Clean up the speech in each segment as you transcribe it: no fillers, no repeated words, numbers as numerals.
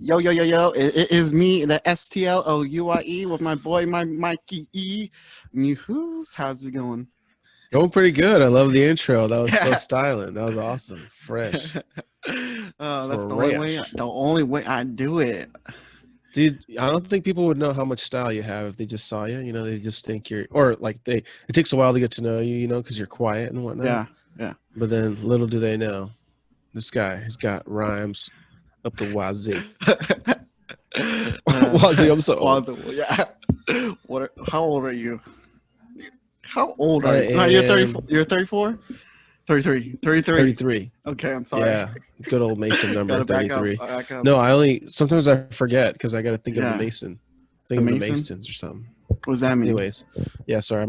Yo, yo, yo, yo. It is me, the STLOUIE, with my boy, my Mikey E. Who's how's it going? Going pretty good. I love the intro. That was so Yeah. styling. That was awesome. Fresh. That's Fresh. the only way I do it. Dude, I don't think people would know how much style you have if they just saw you. They just think you're, or like it takes a while to get to know you, because you're quiet and whatnot. Yeah, yeah. But then little do they know, this guy has got rhymes up the wazoo. Wazoo, I'm so old. Yeah. How old are you? How old I are you? No, you're 34. am You're 34? 33. 33. 33. Okay, I'm sorry. Yeah. Good old Mason number, Gotta back up. 33. Back up. No, sometimes I forget because I got to think of the Yeah. Mason. The Think of the Mason? Masons or something. What does that mean? Anyways, yeah, sorry,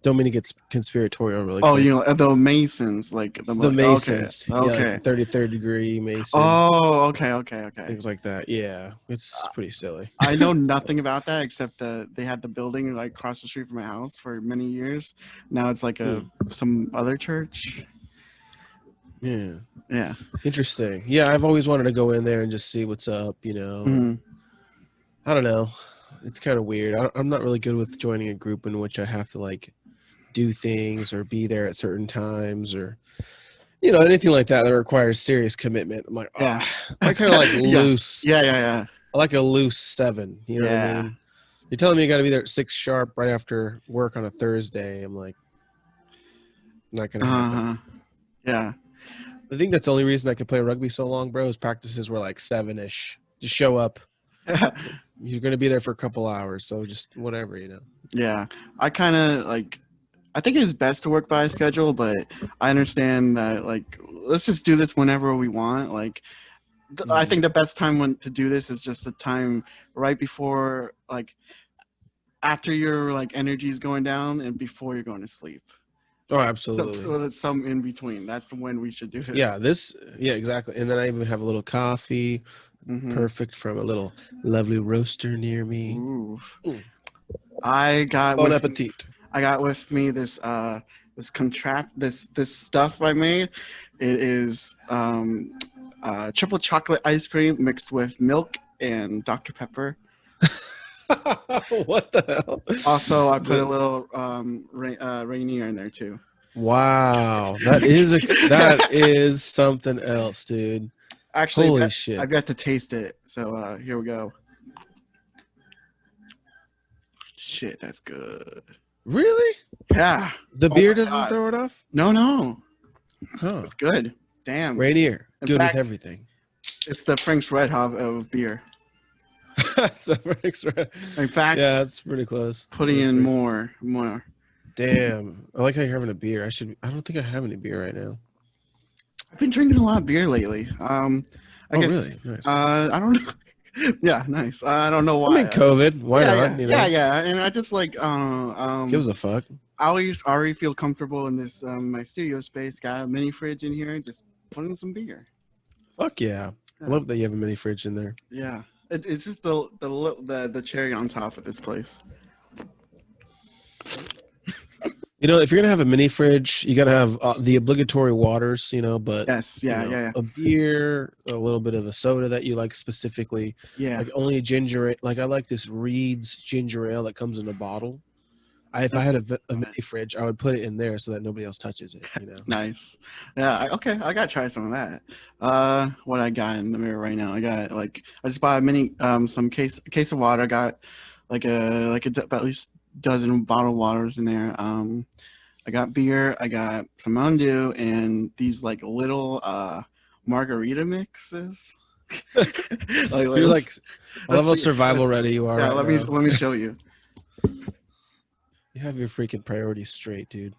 don't mean to get conspiratorial really Oh, quick. the Masons, like It's the Masons. Okay. Yeah, Okay. like the 33rd degree Mason, Oh, okay. things like that. Yeah, it's pretty silly. I know nothing about that except that they had the building like across the street from my house for many years. Now it's like some other church. Yeah, Yeah. interesting. Yeah, I've always wanted to go in there and just see what's up, Mhm. I don't know. It's kind of weird. I'm not really good with joining a group in which I have to like do things or be there at certain times or anything like that requires serious commitment. I'm like, Yeah. I kind of like Yeah. loose. Yeah. I like a loose 7. You know what I mean? You're telling me you got to be there at 6 sharp right after work on a Thursday. I'm like, not gonna happen. Yeah. I think that's the only reason I could play rugby so long, bro. Is practices were like 7-ish. Just show up. You're gonna be there for a couple hours, so just whatever. Yeah. I kind of like. I think it is best to work by a schedule, but I understand that like let's just do this whenever we want. Like I think the best time to do this is just the time right before, like after your like energy is going down and before you're going to sleep. Oh, absolutely. So that's some in between. That's when we should do this. Yeah, exactly. And then I even have a little coffee, perfect from a little lovely roaster near me. Ooh. I got Bon appetit. I got with me this this stuff I made. It is triple chocolate ice cream mixed with milk and Dr. Pepper. What the hell? Also, I put a little Rainier in there too. Wow, that is something else, dude. Actually, holy shit! I've got to taste it. So here we go. Shit, that's good. Really? Yeah. The beer doesn't throw it off? No. Huh. It's good. Damn. Rainier. Good fact, with everything. It's the Frank's Red Hop of beer. Frank's Red. In fact, yeah, that's pretty close. Putting in more. Damn. I like how you're having a beer. I don't think I have any beer right now. I've been drinking a lot of beer lately. I guess, really? Nice. I don't know. Yeah, nice. I don't know why. I mean, COVID. Why not? Yeah. And I just like gives a fuck. I already feel comfortable in this my studio space. Got a mini fridge in here. Just put in some beer. Fuck yeah. I love that you have a mini fridge in there. Yeah, it's just the cherry on top of this place. If you're gonna have a mini fridge, you gotta have the obligatory waters, but yes, yeah. A beer, a little bit of a soda that you like specifically. Yeah, like only a ginger ale. Like I like this Reed's ginger ale that comes in a bottle. If I had a mini fridge, I would put it in there so that nobody else touches it. Nice. Yeah. Okay. I gotta try some of that. What I got in the mirror right now? I got I just bought a mini some case of water. I got at least dozen bottled waters in there. I got beer. I got some Mountain Dew and these like little margarita mixes. You're like, I love how survival ready you are. Yeah. Right let me show you. You have your freaking priorities straight, dude.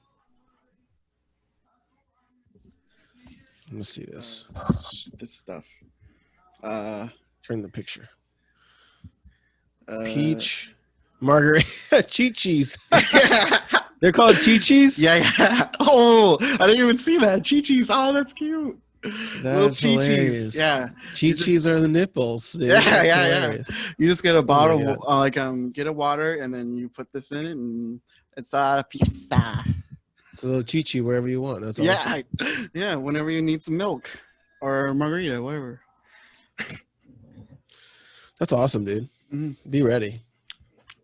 Let me see this. This stuff. Turn the picture. Peach, margarita, Chi-Chis. They're called Chi-Chis? Yeah. Oh, I didn't even see that. Chi-Chis. Oh, that's cute. Little Chi-Chis. Yeah. Chi-Chis are the nipples. Dude. Yeah. You just get a bottle, get a water, and then you put this in it, and it's a pizza. It's a little Chi-Chi wherever you want. That's awesome. Yeah. Whenever you need some milk or margarita, whatever. That's awesome, dude. Mhm. Be ready.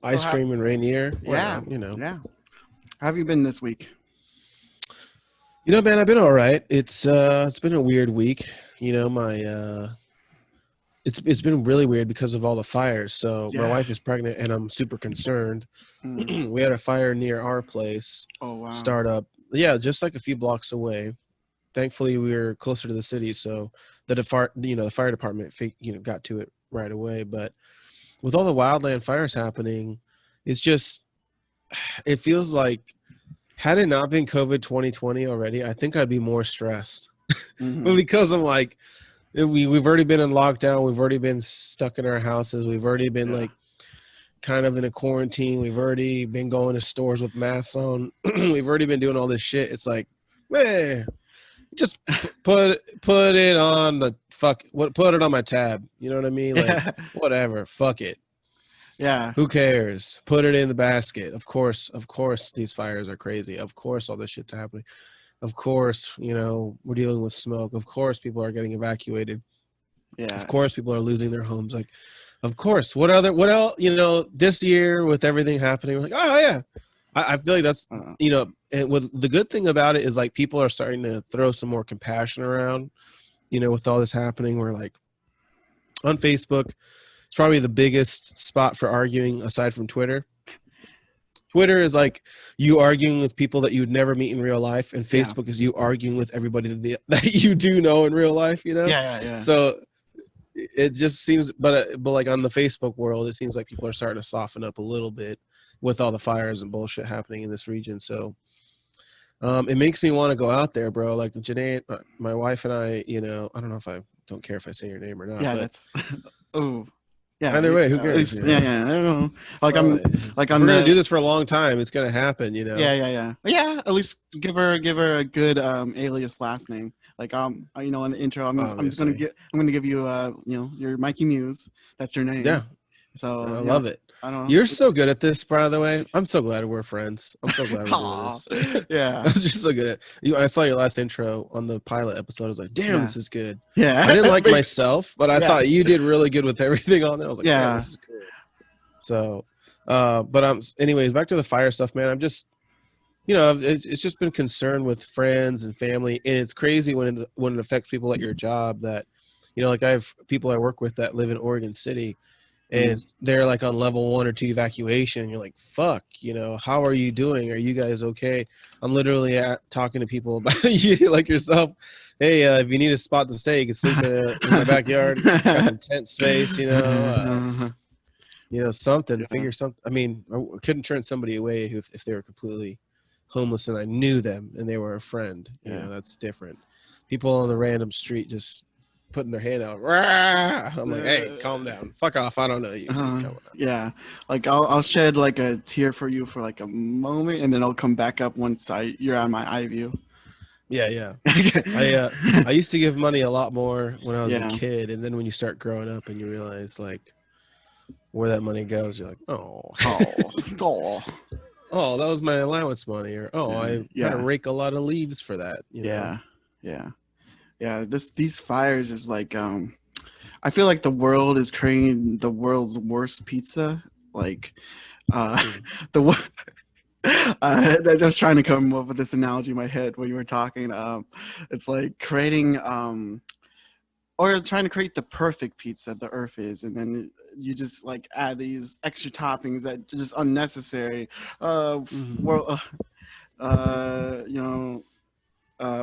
So Ice cream and Rainier. yeah, Well, you know. yeah. How have you been this week? You know, man, I've been all right. It's been a weird week. You know, it's been really weird because of all the fires. So my Yeah. wife is pregnant and I'm super concerned. Mm. We had a fire near our place Oh wow. start up. Yeah, just like a few blocks away. Thankfully we were closer to the city, so the fire department got to it right away. But with all the wildland fires happening, it's just it feels like had it not been COVID 2020 already, I think I'd be more stressed. Well, Hmm. because I'm like, we've already been in lockdown, we've already been stuck in our houses, we've already been Yeah. like kind of in a quarantine, we've already been going to stores with masks on, we've already been doing all this shit. It's like, man, just put it on the put it on my tab. You know what I mean? Like Yeah. whatever, fuck it. Yeah. Who cares? Put it in the basket. Of course, these fires are crazy. Of course, all this shit's happening. Of course, we're dealing with smoke. Of course, people are getting evacuated. Of Yeah. course, people are losing their homes. Like, of course. What else? This year with everything happening, we're like, oh yeah. I feel like that's Uh, and the good thing about it is like people are starting to throw some more compassion around. With all this happening, we're like on Facebook. It's probably the biggest spot for arguing aside from Twitter. Twitter is like you arguing with people that you would never meet in real life, and yeah. Facebook is you arguing with everybody that you do know in real life. Yeah. Yeah. So it just seems, but like on the Facebook world, it seems like people are starting to soften up a little bit with all the fires and bullshit happening in this region. So it makes me want to go out there, bro. Like Janae, my wife and I, I don't know if I don't care if I say your name or not, Yeah. but That's. Oh. Yeah. either way, who At cares? least. Yeah. Yeah. I don't know. Like I'm. Like If on we're gonna do the. this for a long time, it's gonna happen. Yeah. Yeah. Yeah. Yeah. At least give her a good alias last name. Like in the intro, Obviously, I'm gonna give you your Mikey Muse. That's your yeah, name. So I love it. I don't know. You're so good at this, by the way. I'm so glad we're friends. I'm so glad we're doing Aw. this. Yeah. I'm just so good at you. I saw your last intro on the pilot episode. I was like, damn, Yeah. this is good. Yeah. I didn't like myself, but I Yeah. thought you did really good with everything on there. I was like, damn, Yeah. this is good. So, but anyways, back to the fire stuff, man. I'm just, it's just been concerned with friends and family, and it's crazy when it affects people at your job that, like I have people I work with that live in Oregon City, and they're like on level 1 or 2 evacuation, and you're like, fuck, how are you doing? Are you guys okay? I'm literally talking to people about you, like yourself. Hey, if you need a spot to stay, you can sleep in my backyard. Got some tent space, something, Yeah. figure something. I mean, I couldn't turn somebody away if they were completely homeless and I knew them and they were a friend. Yeah. That's different. People on the random street just putting their hand out. Rah! I'm like, hey, calm down. Fuck off. I don't know you. Yeah. Like I'll shed like a tear for you for like a moment, and then I'll come back up once you're on my eye view. Yeah. I used to give money a lot more when I was a kid, and then when you start growing up and you realize like where that money goes, you're like, oh, that was my allowance money, or I had to rake a lot of leaves for that. Yeah. These fires is like I feel like the world is creating the world's worst pizza. Like the I was trying to come up with this analogy in my head when you were talking. It's like creating or trying to create the perfect pizza the earth is, and then you just like add these extra toppings that are just unnecessary.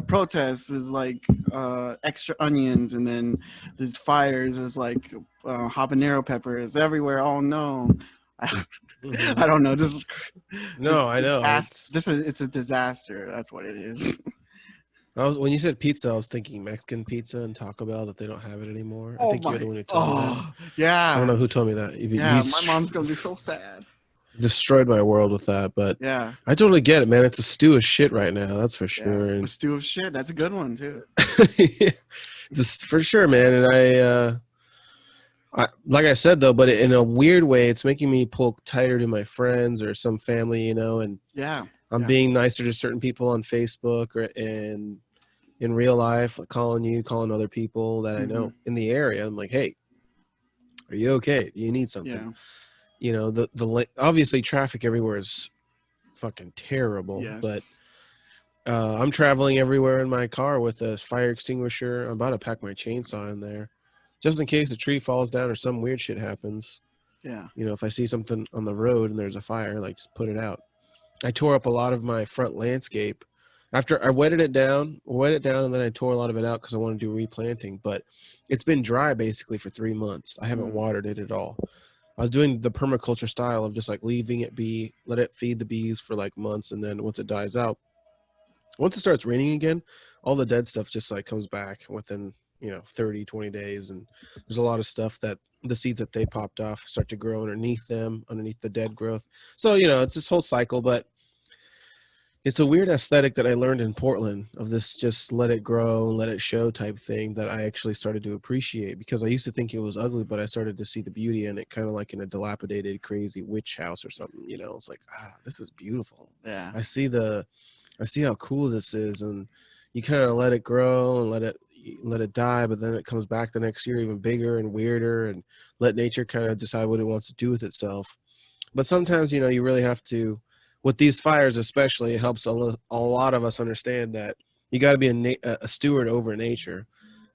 Protests is like extra onions, and then these fires is like habanero peppers everywhere. Oh no. I don't know. I know. It's a disaster. That's what it is. When you said pizza, I was thinking Mexican pizza and Taco Bell, that they don't have it anymore. I think you're the one who told me that. Yeah. I don't know who told me that. My mom's gonna be so sad. Destroyed my world with that, but yeah, I totally get it, man. It's a stew of shit right now, that's for sure. A stew of shit. That's a good one too. Just for sure, man. And I like I said though, but in a weird way, it's making me pull tighter to my friends or some family, and I'm being nicer to certain people on Facebook and in real life, like calling other people that I know in the area. I'm like, hey, Are you okay? Do you need something? Yeah. You know, obviously traffic everywhere is fucking terrible, but Yes. I'm traveling everywhere in my car with a fire extinguisher. I'm about to pack my chainsaw in there, just in case a tree falls down or some weird shit happens. Yeah. You know, if I see something on the road and there's a fire, like just put it out. I tore up a lot of my front landscape after I wet it down, and then I tore a lot of it out because I want to do replanting. But it's been dry basically for 3 months. I haven't Mm. watered it at all. I was doing the permaculture style of just like leaving it be, let it feed the bees for like months, and then once it dies out, once it starts raining again, all the dead stuff just like comes back within 30, 20 days. And there's a lot of stuff that the seeds that they popped off start to grow underneath them, underneath the dead growth. So it's this whole cycle. But it's a weird aesthetic that I learned in Portland of this just let it grow, let it show type thing that I actually started to appreciate, because I used to think it was ugly, but I started to see the beauty in it, kind of like in a dilapidated, crazy witch house or something. It's like, this is beautiful. Yeah. I see how cool this is. And you kind of let it grow and let it die, but then it comes back the next year even bigger and weirder, and let nature kind of decide what it wants to do with itself. But sometimes, you really have to, with these fires especially, it helps a lot of us understand that you got to be a steward over nature.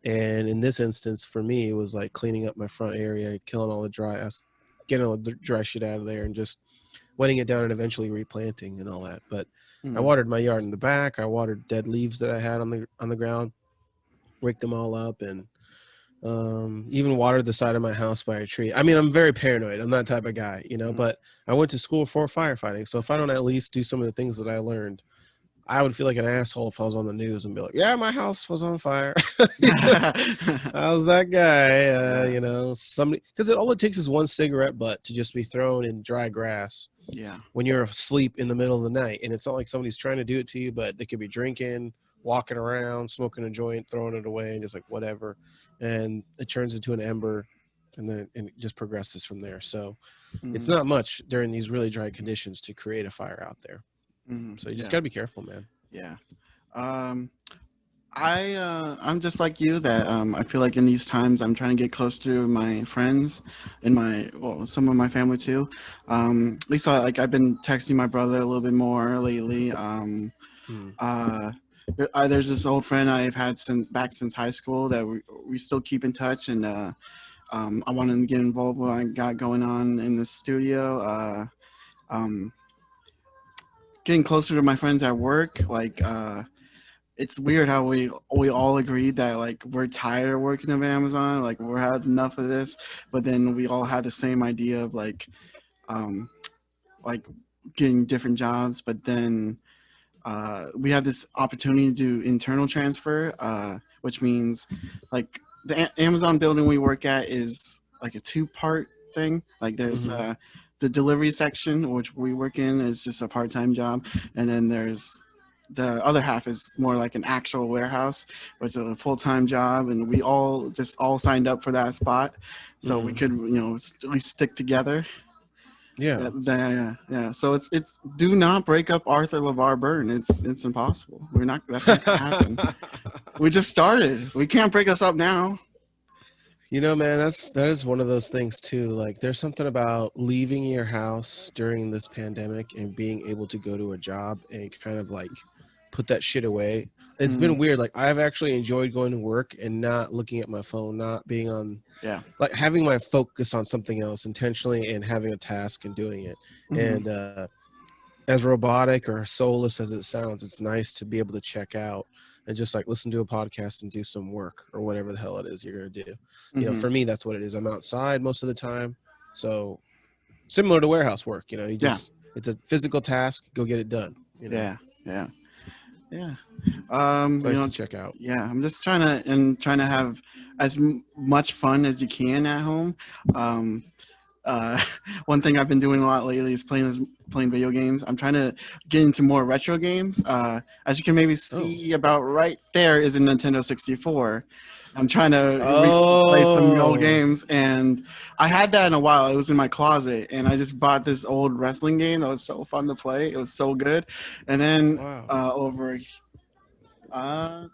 And in this instance, for me, it was like cleaning up my front area, killing all the getting all the dry shit out of there, and just wetting it down and eventually replanting and all that. But I Mm. watered my yard in the back. I watered dead leaves that I had on the ground, raked them all up, and even watered the side of my house by a tree. I mean, I'm very paranoid. I'm that type of guy, Mm. but I went to school for firefighting. So if I don't at least do some of the things that I learned, I would feel like an asshole if I was on the news and be like, yeah, my house was on fire. I was that guy, Yeah. somebody, because all it takes is one cigarette butt to just be thrown in dry grass Yeah. when you're asleep in the middle of the night. And it's not like somebody's trying to do it to you, but they could be drinking, walking around, smoking a joint, throwing it away, and just like whatever. And it turns into an ember, and then it just progresses from there. So it's Mm. not much during these really dry conditions to create a fire out there. Mm. So you just Yeah. got to be careful, man. Yeah. Um, I'm just like you that I feel like in these times I'm trying to get close to my friends and some of my family too. At least I've been texting my brother a little bit more lately. Hmm. Uh, there's this old friend I've had since high school that we still keep in touch, and I wanted to get involved with what I got going on in the studio. Um, Getting closer to my friends at work, it's weird how we all agreed that like we're tired of working at Amazon, like we're had enough of this, but then we all had the same idea of um like getting different jobs, but then we have this opportunity to do internal transfer, which means like the Amazon building we work at is like a two-part thing. Like there's Mm-hmm. the delivery section, which we work in, is just a part-time job, and then there's the other half is more like an actual warehouse, which is a full-time job, and we all signed up for that spot, so we Mm-hmm. could at least stick together. Yeah. Yeah. So it's do not break up Arthur LeVar Burton. It's impossible. We're not. That's not gonna happen. We just started. We can't break us up now. Man, that is one of those things too. Like there's something about leaving your house during this pandemic and being able to go to a job and kind of like put that shit away. It's been Mm, weird. Like I've actually enjoyed going to work and not looking at my phone, not being on, yeah. like having my focus on something else intentionally and having a task and doing it. Hmm. And as robotic or soulless as it sounds, it's nice to be able to check out and just like listen to a podcast and do some work or whatever the hell it is you're going to do. Hmm. For me, that's what it is. I'm outside most of the time. So similar to warehouse work, Yeah. it's a physical task, go get it done. Yeah. Yeah. Yeah. It's nice to check out. Yeah. I'm just trying to have as much fun as you can at home. Um, Uh, One thing I've been doing a lot lately is playing video games. I'm trying to get into more retro games. As you can maybe Oh. see, about right there is a Nintendo 64. I'm trying to play some old Oh. games, and I had that in a while. It was in my closet, and I just bought this old wrestling game that was so fun to play. It was so good. And then Wow.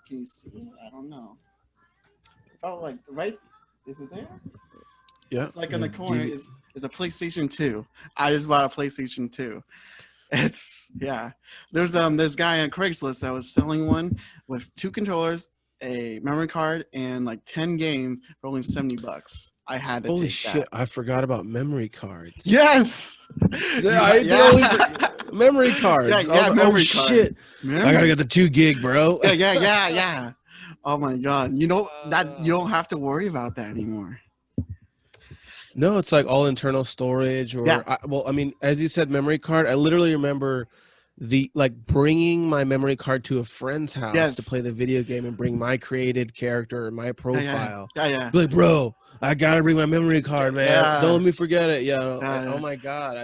can you see it? I don't know. About like right, is it there? Yeah. It's like in the corner is a PlayStation 2. I just bought a PlayStation 2. It's yeah. There's this guy on Craigslist that was selling one with 2 controllers, a memory card, and like 10 games for only $70. I had to Holy take shit! that. I forgot about memory cards. Yes. Yeah, I totally memory Yeah, cards. I was yeah, like, oh memory shit! cards. I gotta get the 2 gig, bro. Yeah. Oh my god. You know that you don't have to worry about that anymore. No, it's like all internal storage, Yeah. well, I mean, as you said, memory card. I literally remember bringing my memory card to a friend's house to play Yes. the video game and bring my created character and my Yeah. profile. Yeah. Be like, bro, I gotta bring my memory card, man. Don't Yeah. let me forget it. Yeah. Oh Yeah. my god,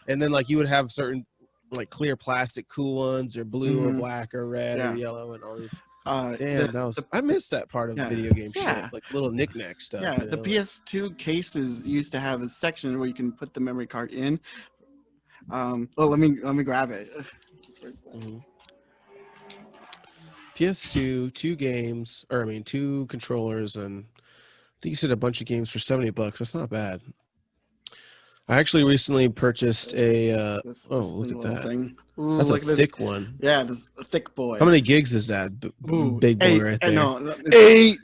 and then like you would have certain like clear plastic cool ones or blue or Mhm. black or red or Yeah. yellow and all these. The Damn, the I miss that part of yeah. video game shit, Yeah. like little knickknack stuff. Yeah, the PS2 cases used to have a section where you can put the memory card in. Let me grab it. Mhm. PS2, 2 games, or I mean 2 controllers, and I think you said a bunch of games for $70. That's not bad. I actually recently purchased a. Look at that. Thing. Ooh, That's a look at this. thick one. Yeah, this thick boy. How many gigs is that? Ooh, Big boy 8, right there. No, 8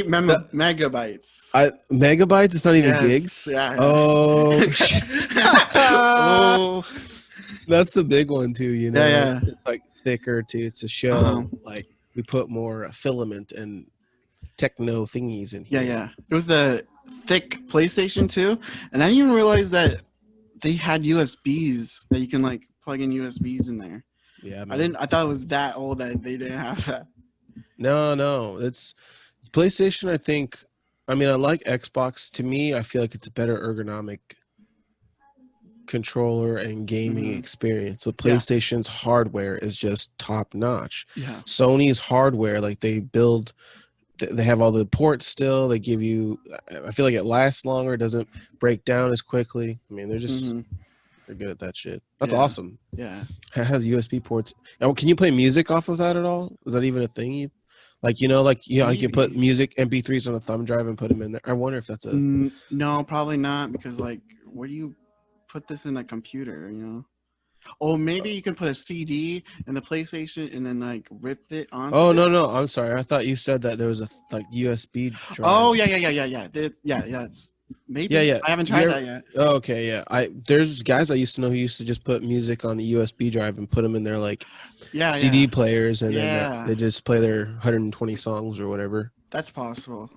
megabytes. Megabytes. It's not even Yes, gigs. yeah. Oh, shit. Oh, That's the big one too. You know, Yeah. It's like thicker too. It's a show. Uh-huh. Like we put more filament and techno thingies in here. Yeah. It was the thick PlayStation 2, and I didn't even realize that they had USBs that you can like plug in USBs in there. Yeah, man. I didn't. I thought it was that old that they didn't have that. No. It's PlayStation. I think. I mean, I like Xbox. To me, I feel like it's a better ergonomic controller and gaming experience. But PlayStation's hardware is just top notch. Yeah. Sony's hardware, like they have all the ports still. They give you. I feel like it lasts longer. It doesn't break down as quickly. I mean, they're just. They're good at that shit. That's awesome. Yeah. It has USB ports. Now, can you play music off of that at all? Is that even a thing? You can put music MP3s on a thumb drive and put them in there. I wonder if that's a. No, probably not, because like, where do you put this in a computer? You know. Oh, maybe you can put a CD in the PlayStation and then like rip it on. Oh no! I'm sorry. I thought you said that there was a USB drive. Oh yeah. It's maybe. Yeah. I haven't tried that yet. Oh, okay, yeah. There's guys I used to know who used to just put music on a USB drive and put them in their like CD players, and then they just play their 120 songs or whatever. That's possible.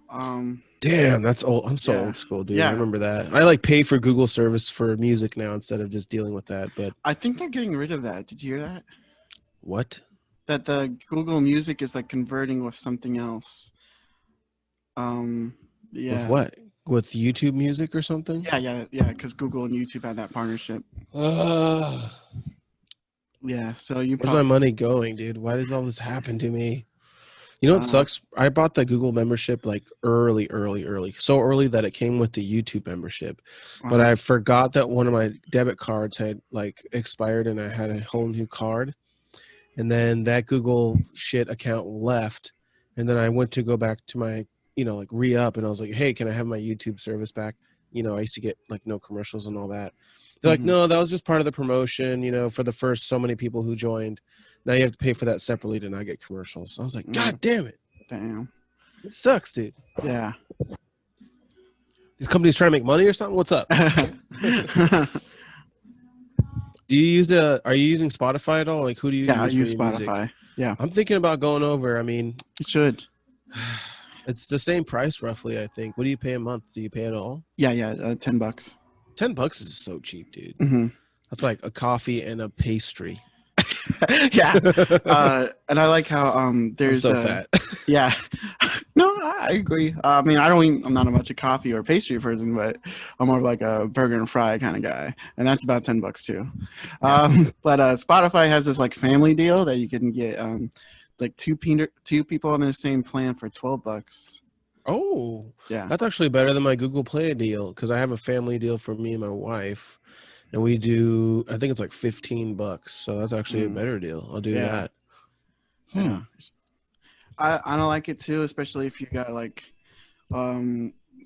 Damn, that's old. I'm so old school, dude. I remember that. I like pay for Google service for music now instead of just dealing with that. But I think they're getting rid of that. Did you hear that? What? That the Google Music is like converting with something else. With what? With YouTube Music or something? Yeah. Because Google and YouTube had that partnership. Yeah. So where's my money going, dude? Why does all this happen to me? You know what sucks? I bought the Google membership like early. So early that it came with the YouTube membership. But I forgot that one of my debit cards had like expired and I had a whole new card. And then that Google shit account left. And then I went to go back to my, like re-up, and I was like, hey, can I have my YouTube service back? I used to get like no commercials and all that. They're like, no, that was just part of the promotion, for the first so many people who joined. Now you have to pay for that separately to not get commercials. So I was like, God damn it. Damn. It sucks, dude. Yeah. These companies trying to make money or something? What's up? Do you are you using Spotify at all? Like, who do you use? Yeah, I use Spotify. Music? Yeah. I'm thinking about going over. I mean, you should. It's the same price roughly, I think. What do you pay a month? Do you pay it all? Yeah, $10. $10 is so cheap, dude. Mm-hmm. That's like a coffee and a pastry. Yeah. And I like how there's I'm so fat. Yeah. No, I agree. I mean, I'm not much a coffee or pastry person, but I'm more of like a burger and fry kind of guy, and that's about $10 too. But Spotify has this like family deal that you can get like two people on the same plan for $12. Oh, yeah, that's actually better than my Google Play deal, because I have a family deal for me and my wife, and we do, I think it's like $15, so that's actually a better deal. I'll do that. Yeah. I don't like it too, especially if you got like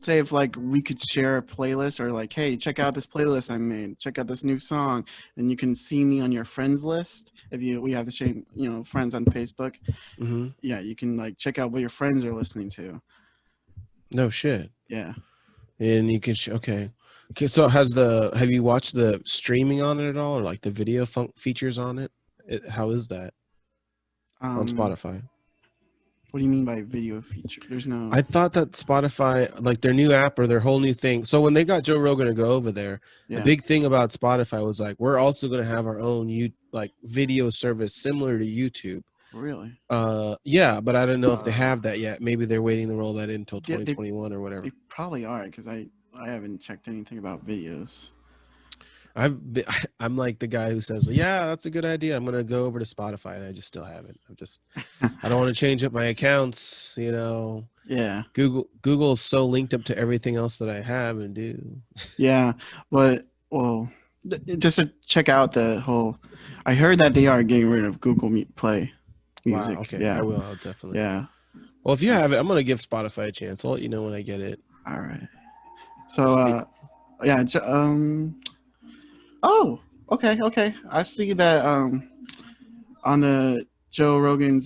say if like we could share a playlist or like, hey, check out this playlist I made, check out this new song, and you can see me on your friends list if we have the same friends on Facebook. Mm-hmm. Yeah, you can like check out what your friends are listening to. No shit. Yeah. And you can okay. Okay, so have you watched the streaming on it at all, or like the video features on it? How is that on Spotify? What do you mean by video feature? There's no. I thought that Spotify, like their new app or their whole new thing. So when they got Joe Rogan to go over there, Yeah. the big thing about Spotify was like, we're also going to have our own video service similar to YouTube. Really? Yeah, but I don't know if they have that yet. Maybe they're waiting to roll that in until 2021 or whatever. They probably are, because I haven't checked anything about videos. I'm like the guy who says, yeah, that's a good idea, I'm gonna go over to Spotify, and I just still haven't. I don't want to change up my accounts, Yeah. Google's so linked up to everything else that I have and do. Yeah, but just to check out the whole, I heard that they are getting rid of Google Play Music. Wow, okay. Yeah. I'll definitely. Yeah. Well, if you have it, I'm gonna give Spotify a chance. I'll let you know when I get it. All right. So yeah. Oh, okay. I see that on the Joe Rogan's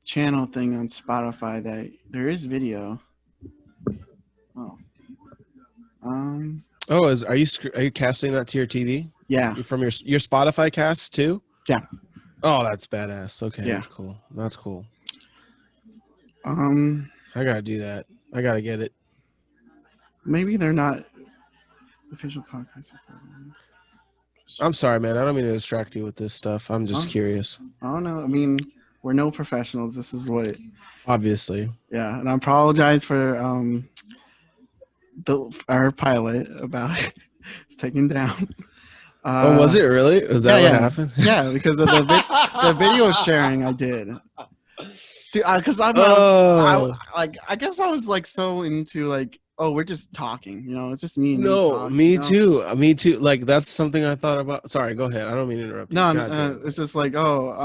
channel thing on Spotify that there is video. Oh. Are you casting that to your TV? Yeah. From your Spotify cast too? Yeah. Oh, that's badass. Okay, yeah. That's cool. I gotta do that. I gotta get it. Maybe they're not official podcast. I'm sorry, man. I don't mean to distract you with this stuff. I'm just curious. I don't know. I mean, we're no professionals. This is what. Obviously. Yeah, and I apologize for our pilot about it's taken down. Was it really? Is that what happened? Yeah, because of the video sharing I did. Dude, because I guess I was like so into like, oh, we're just talking, it's just me. And talking, me too. Like that's something I thought about. Sorry, go ahead. I don't mean to interrupt you. No, it's just like, oh,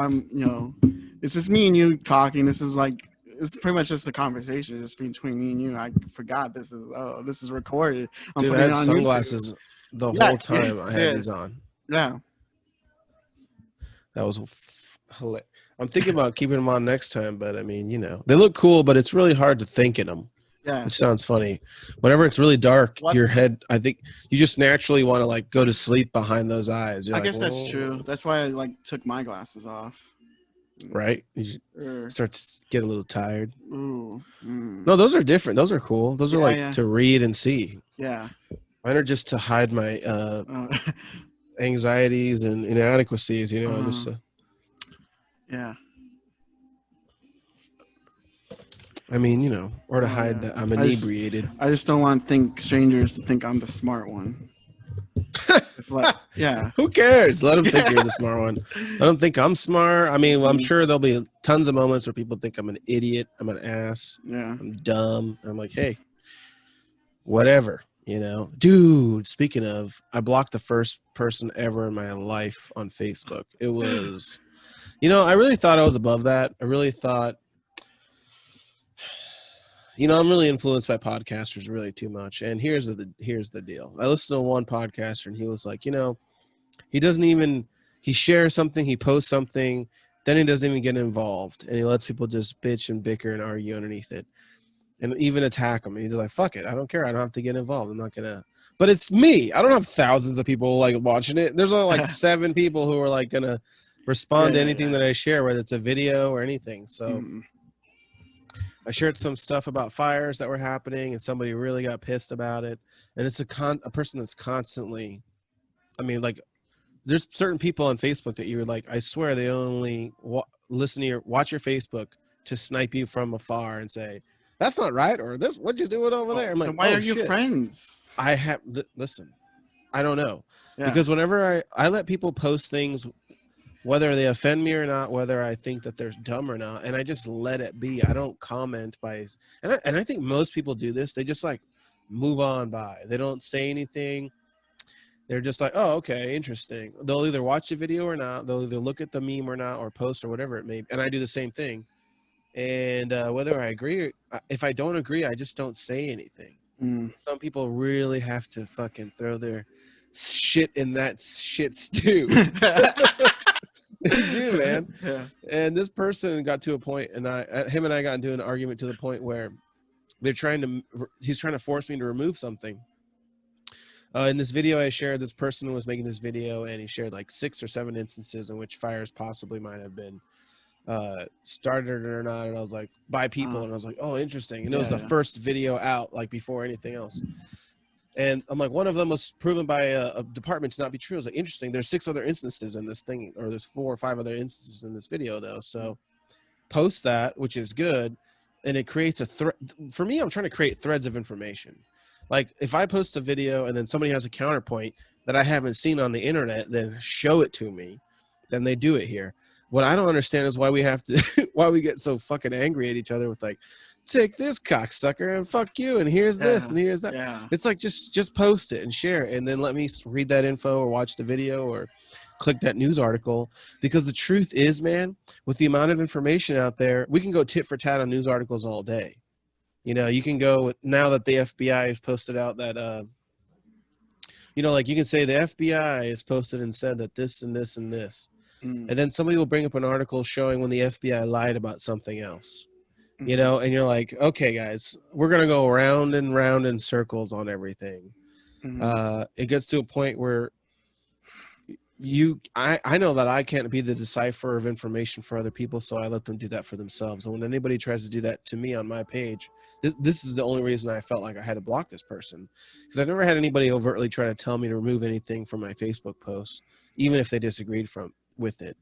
it's just me and you talking. This is like, it's pretty much just a conversation just between me and you. I forgot this is recorded. Dude, I had sunglasses the whole time I had these on. Yeah. That was hilarious. I'm thinking about keeping them on next time, but I mean, they look cool, but it's really hard to think in them. Yeah. Which sounds funny. Whenever it's really dark, your head, I think you just naturally want to like go to sleep behind those eyes. I guess that's true. That's why I like took my glasses off. Right? You start to get a little tired. Ooh. No, those are different. Those are cool. Those are to read and see. Yeah. Mine are just to hide my anxieties and inadequacies, yeah. I mean, or to hide that I'm inebriated. I just don't want strangers to think I'm the smart one. Yeah. Who cares? Let them think you're the smart one. Let them think I'm smart. I mean, I'm sure there'll be tons of moments where people think I'm an idiot, I'm an ass, I'm dumb. I'm like, hey, whatever, Dude, speaking of, I blocked the first person ever in my life on Facebook. It was, I really thought I was above that. I really thought, I'm really influenced by podcasters really too much. And here's the deal. I listened to one podcaster and he was like, he shares something, he posts something, then he doesn't even get involved. And he lets people just bitch and bicker and argue underneath it. And even attack him. And he's like, fuck it. I don't care. I don't have to get involved. I'm not going to. But it's me. I don't have thousands of people like watching it. There's only like 7 people who are like going to respond to anything that I share, whether it's a video or anything. So I shared some stuff about fires that were happening and somebody really got pissed about it. And it's a person that's constantly, I mean, like there's certain people on Facebook that you would like, I swear they only watch your Facebook to snipe you from afar and say, that's not right, or this, what you doing over there? I'm like, why are you friends? Listen, I don't know. Because whenever I let people post things, whether they offend me or not, whether I think that they're dumb or not, and I just let it be. I don't comment and I think most people do this. They just like move on by. They don't say anything. They're just like, oh, okay, interesting. They'll either watch the video or not. They'll either look at the meme or not, or post or whatever it may be. And I do the same thing. And whether I agree, if I don't agree, I just don't say anything. Mm. Some people really have to fucking throw their shit in that shit stew. They do, man. Yeah. And this person got to a point, and him and I got into an argument to the point where he's trying to force me to remove something. In this video I shared, this person was making this video, and he shared like 6 or 7 instances in which fires possibly might have been started or not, and I was like, by people, and I was like, oh, interesting. And it was the first video out, like before anything else. And I'm like, one of them was proven by a department to not be true. I was like, interesting. There's 6 other instances in this thing, or there's 4 or 5 other instances in this video, though. So post that, which is good, and it creates a thread. For me, I'm trying to create threads of information. Like if I post a video and then somebody has a counterpoint that I haven't seen on the internet, then show it to me. Then they do it here. What I don't understand is why we have to, why we get so fucking angry at each other with like, take this cocksucker and fuck you and here's this and here's that. Yeah. It's like just post it and share it and then let me read that info or watch the video or click that news article, because the truth is, man, with the amount of information out there, we can go tit for tat on news articles all day. You know, you can go with, now that the FBI has posted out that you know, like you can say the FBI has posted and said that this and this and this. And then somebody will bring up an article showing when the FBI lied about something else. You know, and you're like, okay, guys, we're going to go round and round in circles on everything. It gets to a point where I know that I can't be the decipher of information for other people, so I let them do that for themselves. And when anybody tries to do that to me on my page, this is the only reason I felt like I had to block this person, because I've never had anybody overtly try to tell me to remove anything from my Facebook posts, even if they disagreed with it.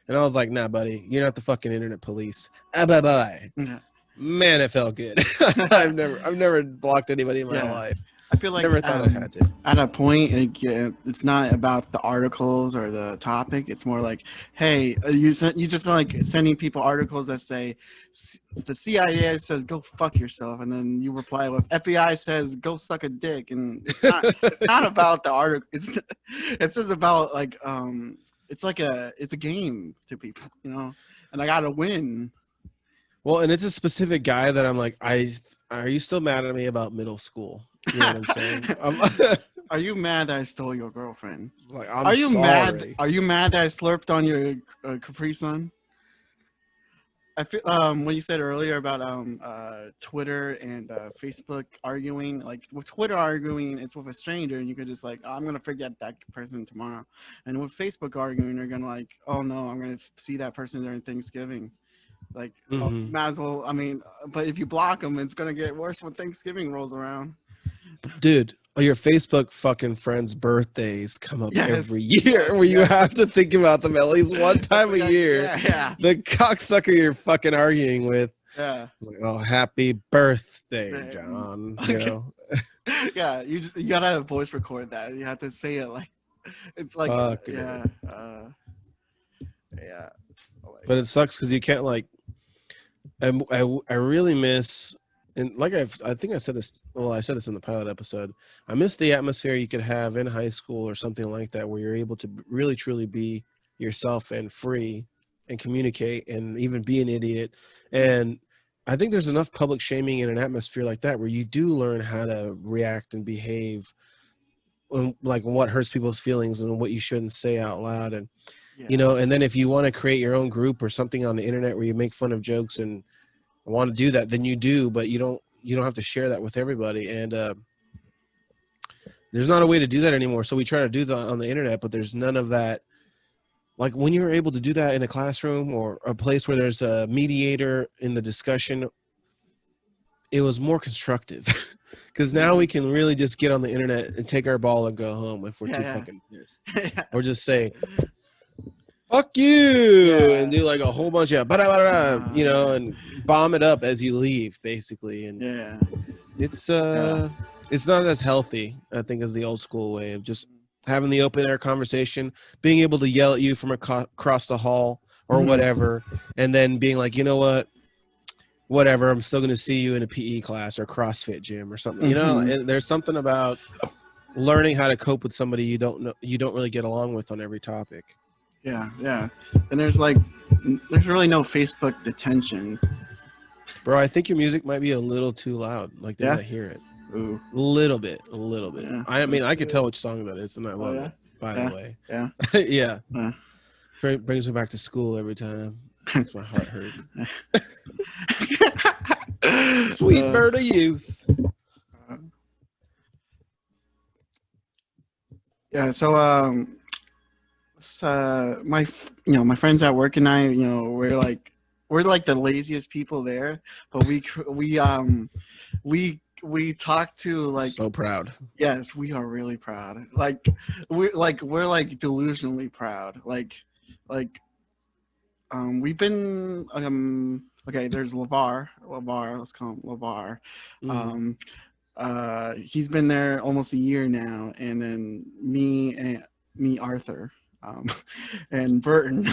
And I was like, nah, buddy, you're not the fucking internet police. Bye-bye. Man, it felt good. I've never blocked anybody in my life. I feel like never thought I had to. At a point, it's not about the articles or the topic. It's more like, hey, you just like sending people articles that say the CIA says go fuck yourself, and then you reply with FBI says go suck a dick, and it's not about the article. It's just about like it's a game to people, you know, and I gotta win. Well, and it's a specific guy that I'm like, are you still mad at me about middle school? You know what I'm saying? Are you mad that I stole your girlfriend? Like, Are you mad? Are you mad that I slurped on your Capri Sun? I feel when you said earlier about Twitter and Facebook arguing, like with Twitter arguing, it's with a stranger, and you could just like, oh, I'm gonna forget that person tomorrow. And with Facebook arguing, you're gonna like, oh no, I'm gonna see that person during Thanksgiving. Like, might as well. I mean, but if you block them, it's gonna get worse when Thanksgiving rolls around. Dude, your Facebook fucking friends' birthdays come up every year, where you have to think about them at least one time a year. The cocksucker you're fucking arguing with. Yeah. It's like, oh, happy birthday, John. You know? Yeah, you gotta have voice record that. You have to say it like it's like yeah. But it sucks because you can't like. I really miss, and like I think I said this. Well, I said this in the pilot episode. I miss the atmosphere you could have in high school or something like that, where you're able to really truly be yourself and free and communicate and even be an idiot. And I think there's enough public shaming in an atmosphere like that where you do learn how to react and behave, like what hurts people's feelings and what you shouldn't say out loud. And you know, and then if you want to create your own group or something on the internet where you make fun of jokes and want to do that, then you do, but you don't have to share that with everybody. And there's not a way to do that anymore. So we try to do that on the internet, but there's none of that. Like when you were able to do that in a classroom or a place where there's a mediator in the discussion, it was more constructive. Because now we can really just get on the internet and take our ball and go home if we're too fucking pissed. Or just say, fuck you, and do like a whole bunch of you know, and bomb it up as you leave, basically. And it's not as healthy, I think, as the old school way of just having the open air conversation, being able to yell at you from across the hall or whatever, and then being like, you know what, whatever, I'm still going to see you in a PE class or CrossFit gym or something. You know, and there's something about learning how to cope with somebody you don't really get along with on every topic. Yeah. And there's really no Facebook detention. Bro, I think your music might be a little too loud. Like they Yeah. might hear it. Ooh. A little bit. A little bit. Yeah. I mean, Let's I see could tell it. which song that is, and I Oh love yeah. it, by the Yeah. way. Yeah. Yeah. Uh. Brings me back to school every time. Makes my heart hurt. Sweet bird of youth. Yeah. So my my friends at work and I, we're like the laziest people there, but we talk to like, So proud. yes, we are really proud. We're like delusionally proud. We've been okay, there's LeVar, let's call him LeVar. Mm. He's been there almost a year now, and then me, Arthur, and Burton,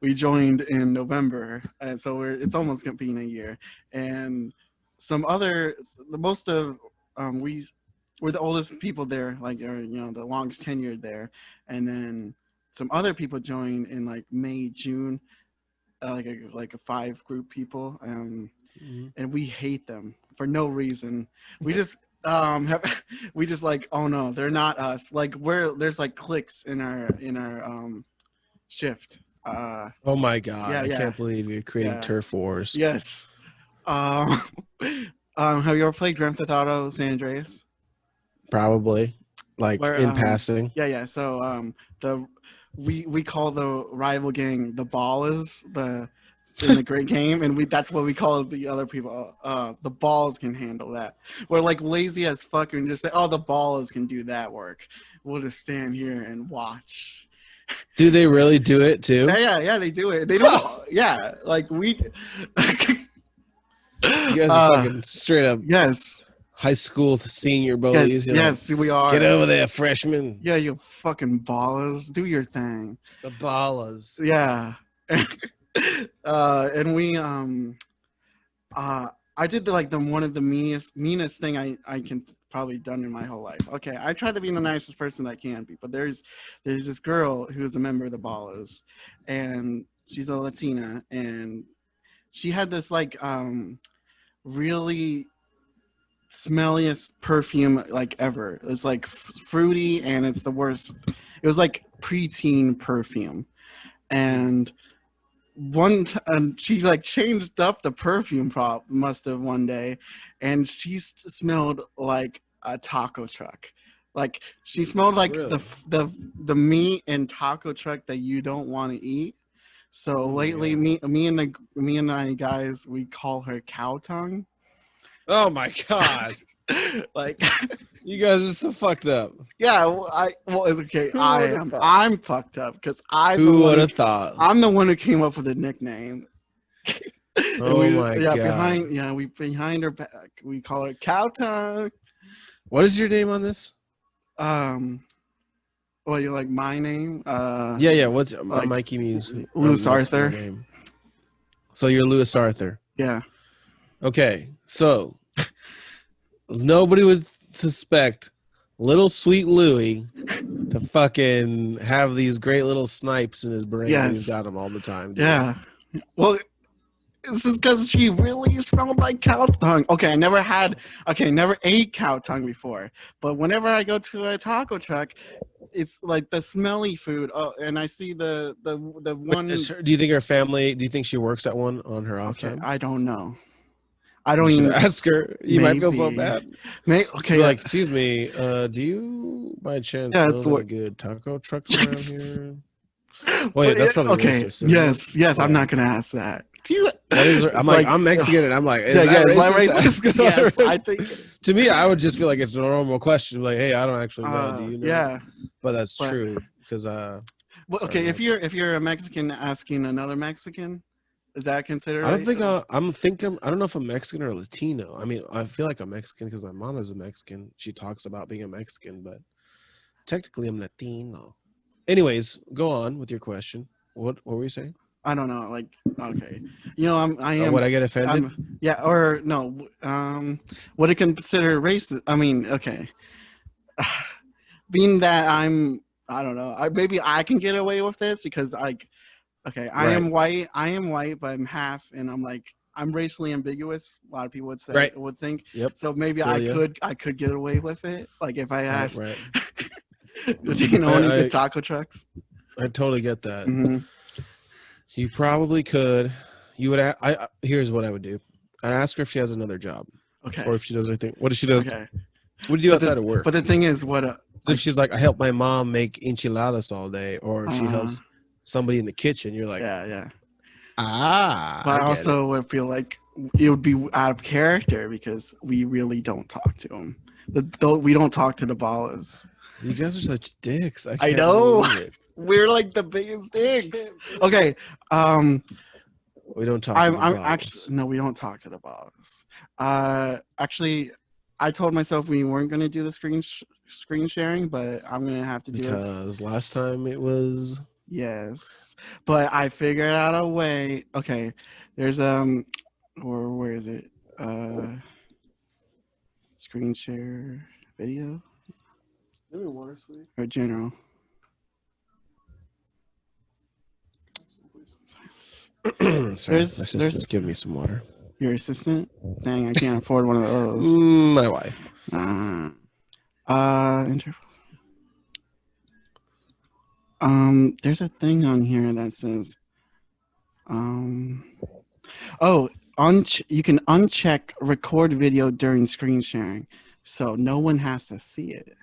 we joined in November, and so it's almost gonna be in a year. And some other, the most of we're the oldest people there, the longest tenured there, and then some other people joined in like May, June, like a 5 group people, Mm. and we hate them for no reason. We just we just like, oh no, they're not us. Like there's like cliques in our shift. Oh my god! Yeah, I yeah, can't believe you're creating yeah. turf wars. Yes. Um, have you ever played Grand Theft Auto San Andreas? Probably, like Where in passing. yeah. So the we call the rival gang the Ballas, in the great game, and that's what we call the other people. The balls can handle that. We're like lazy as fuck and just say, oh, the balls can do that work. We'll just stand here and watch. Do they really do it too? Yeah, they do it. They don't. Yeah, like we. You guys are fucking straight up Yes. high school senior bullies. Yes, we are. Get over there, freshman. Yeah, you fucking ballers. Do your thing. The ballas. Yeah. And we I did one of the meanest thing I can probably done in my whole life. Okay, I try to be the nicest person I can be, but there's this girl who's a member of the Ballas, and she's a Latina, and she had this really smelliest perfume like ever. It's like fruity, and it's the worst. It was like preteen perfume, and she like changed up the perfume prop must have one day, and she smelled like a taco truck. Like she smelled like Really? the meat and taco truck that you don't want to eat. So lately, yeah. me and my guys, we call her cow tongue. Oh my god. Like You guys are so fucked up. yeah, it's okay. Who would've thought? I'm fucked up because Who would have thought? I'm the one who came up with the nickname. Oh my god. Behind her back, we call her cow tongue. What is your name on this? Well, you like my name? Yeah. What's like, Mikey Muse? Louis what's Arthur. your name? So you're Louis Arthur. Yeah. Okay, so nobody would suspect little sweet Louis to fucking have these great little snipes in his brain. Yes. He's got them all the time. Dude. Yeah. Well, this is because she really smelled like cow tongue. Okay, never ate cow tongue before, but whenever I go to a taco truck, it's like the smelly food. Oh, and I see the one. Do you think her family? Do you think she works at one on her off time? I don't know. I don't You should even ask her. You might feel so maybe. bad. Okay, Be like, excuse me, do you by chance Yeah, know it's any what- good taco trucks around here? Wait, that's probably okay. racist. isn't Yes, it? I'm Yeah. not gonna ask that. Do you? What is It's I'm like, I'm Mexican, and I'm like, is that is that racist? racist? Yes, I think. To me, I would just feel like it's a normal question, like, hey, I don't actually know. Do you know? Yeah. But that's But- true because Well, Sorry, okay, Max. if you're a Mexican asking another Mexican, is that considered? I don't think racist? I don't know if I'm Mexican or Latino. I mean, I feel like I'm Mexican because my mom is a Mexican. She talks about being a Mexican, but technically I'm Latino. Anyways, go on with your question. What were you saying? I don't know. Like, okay, I am. Would I get offended? Yeah, or no. What it consider racist? I mean, okay. Being that I don't know. Maybe I can get away with this because okay, I am white, but I'm half, and I'm like I'm racially ambiguous. A lot of people would say Right. would think. Yep. So maybe Feel ya. I could get away with it. Like if I asked, Right. do you know any I good taco trucks? I totally get that. Hmm. You probably could. You would. Here's what I would do. I'd ask her if she has another job, Okay. or if she does anything. What if she does? Okay. What do you do outside the, of work? But the thing is, what? If she's like, I help my mom make enchiladas all day, or if she helps somebody in the kitchen, you're like, yeah. But I also would feel like it would be out of character because we really don't talk to them. We don't talk to the ballas. You guys are such dicks. I I know. believe it. We're like the biggest dicks. Okay. We don't talk. I'm actually no, we don't talk to the ballas. Actually, I told myself we weren't going to do the screen sharing, but I'm going to have to do it because last time it was. Yes, but I figured out a way. Okay, there's or where is it? Screen share video or general. Sorry, my sister's giving me some water. Your assistant? Dang, I can't afford one of those. My wife. Intervals. There's a thing on here that says, you can uncheck record video during screen sharing, so no one has to see it.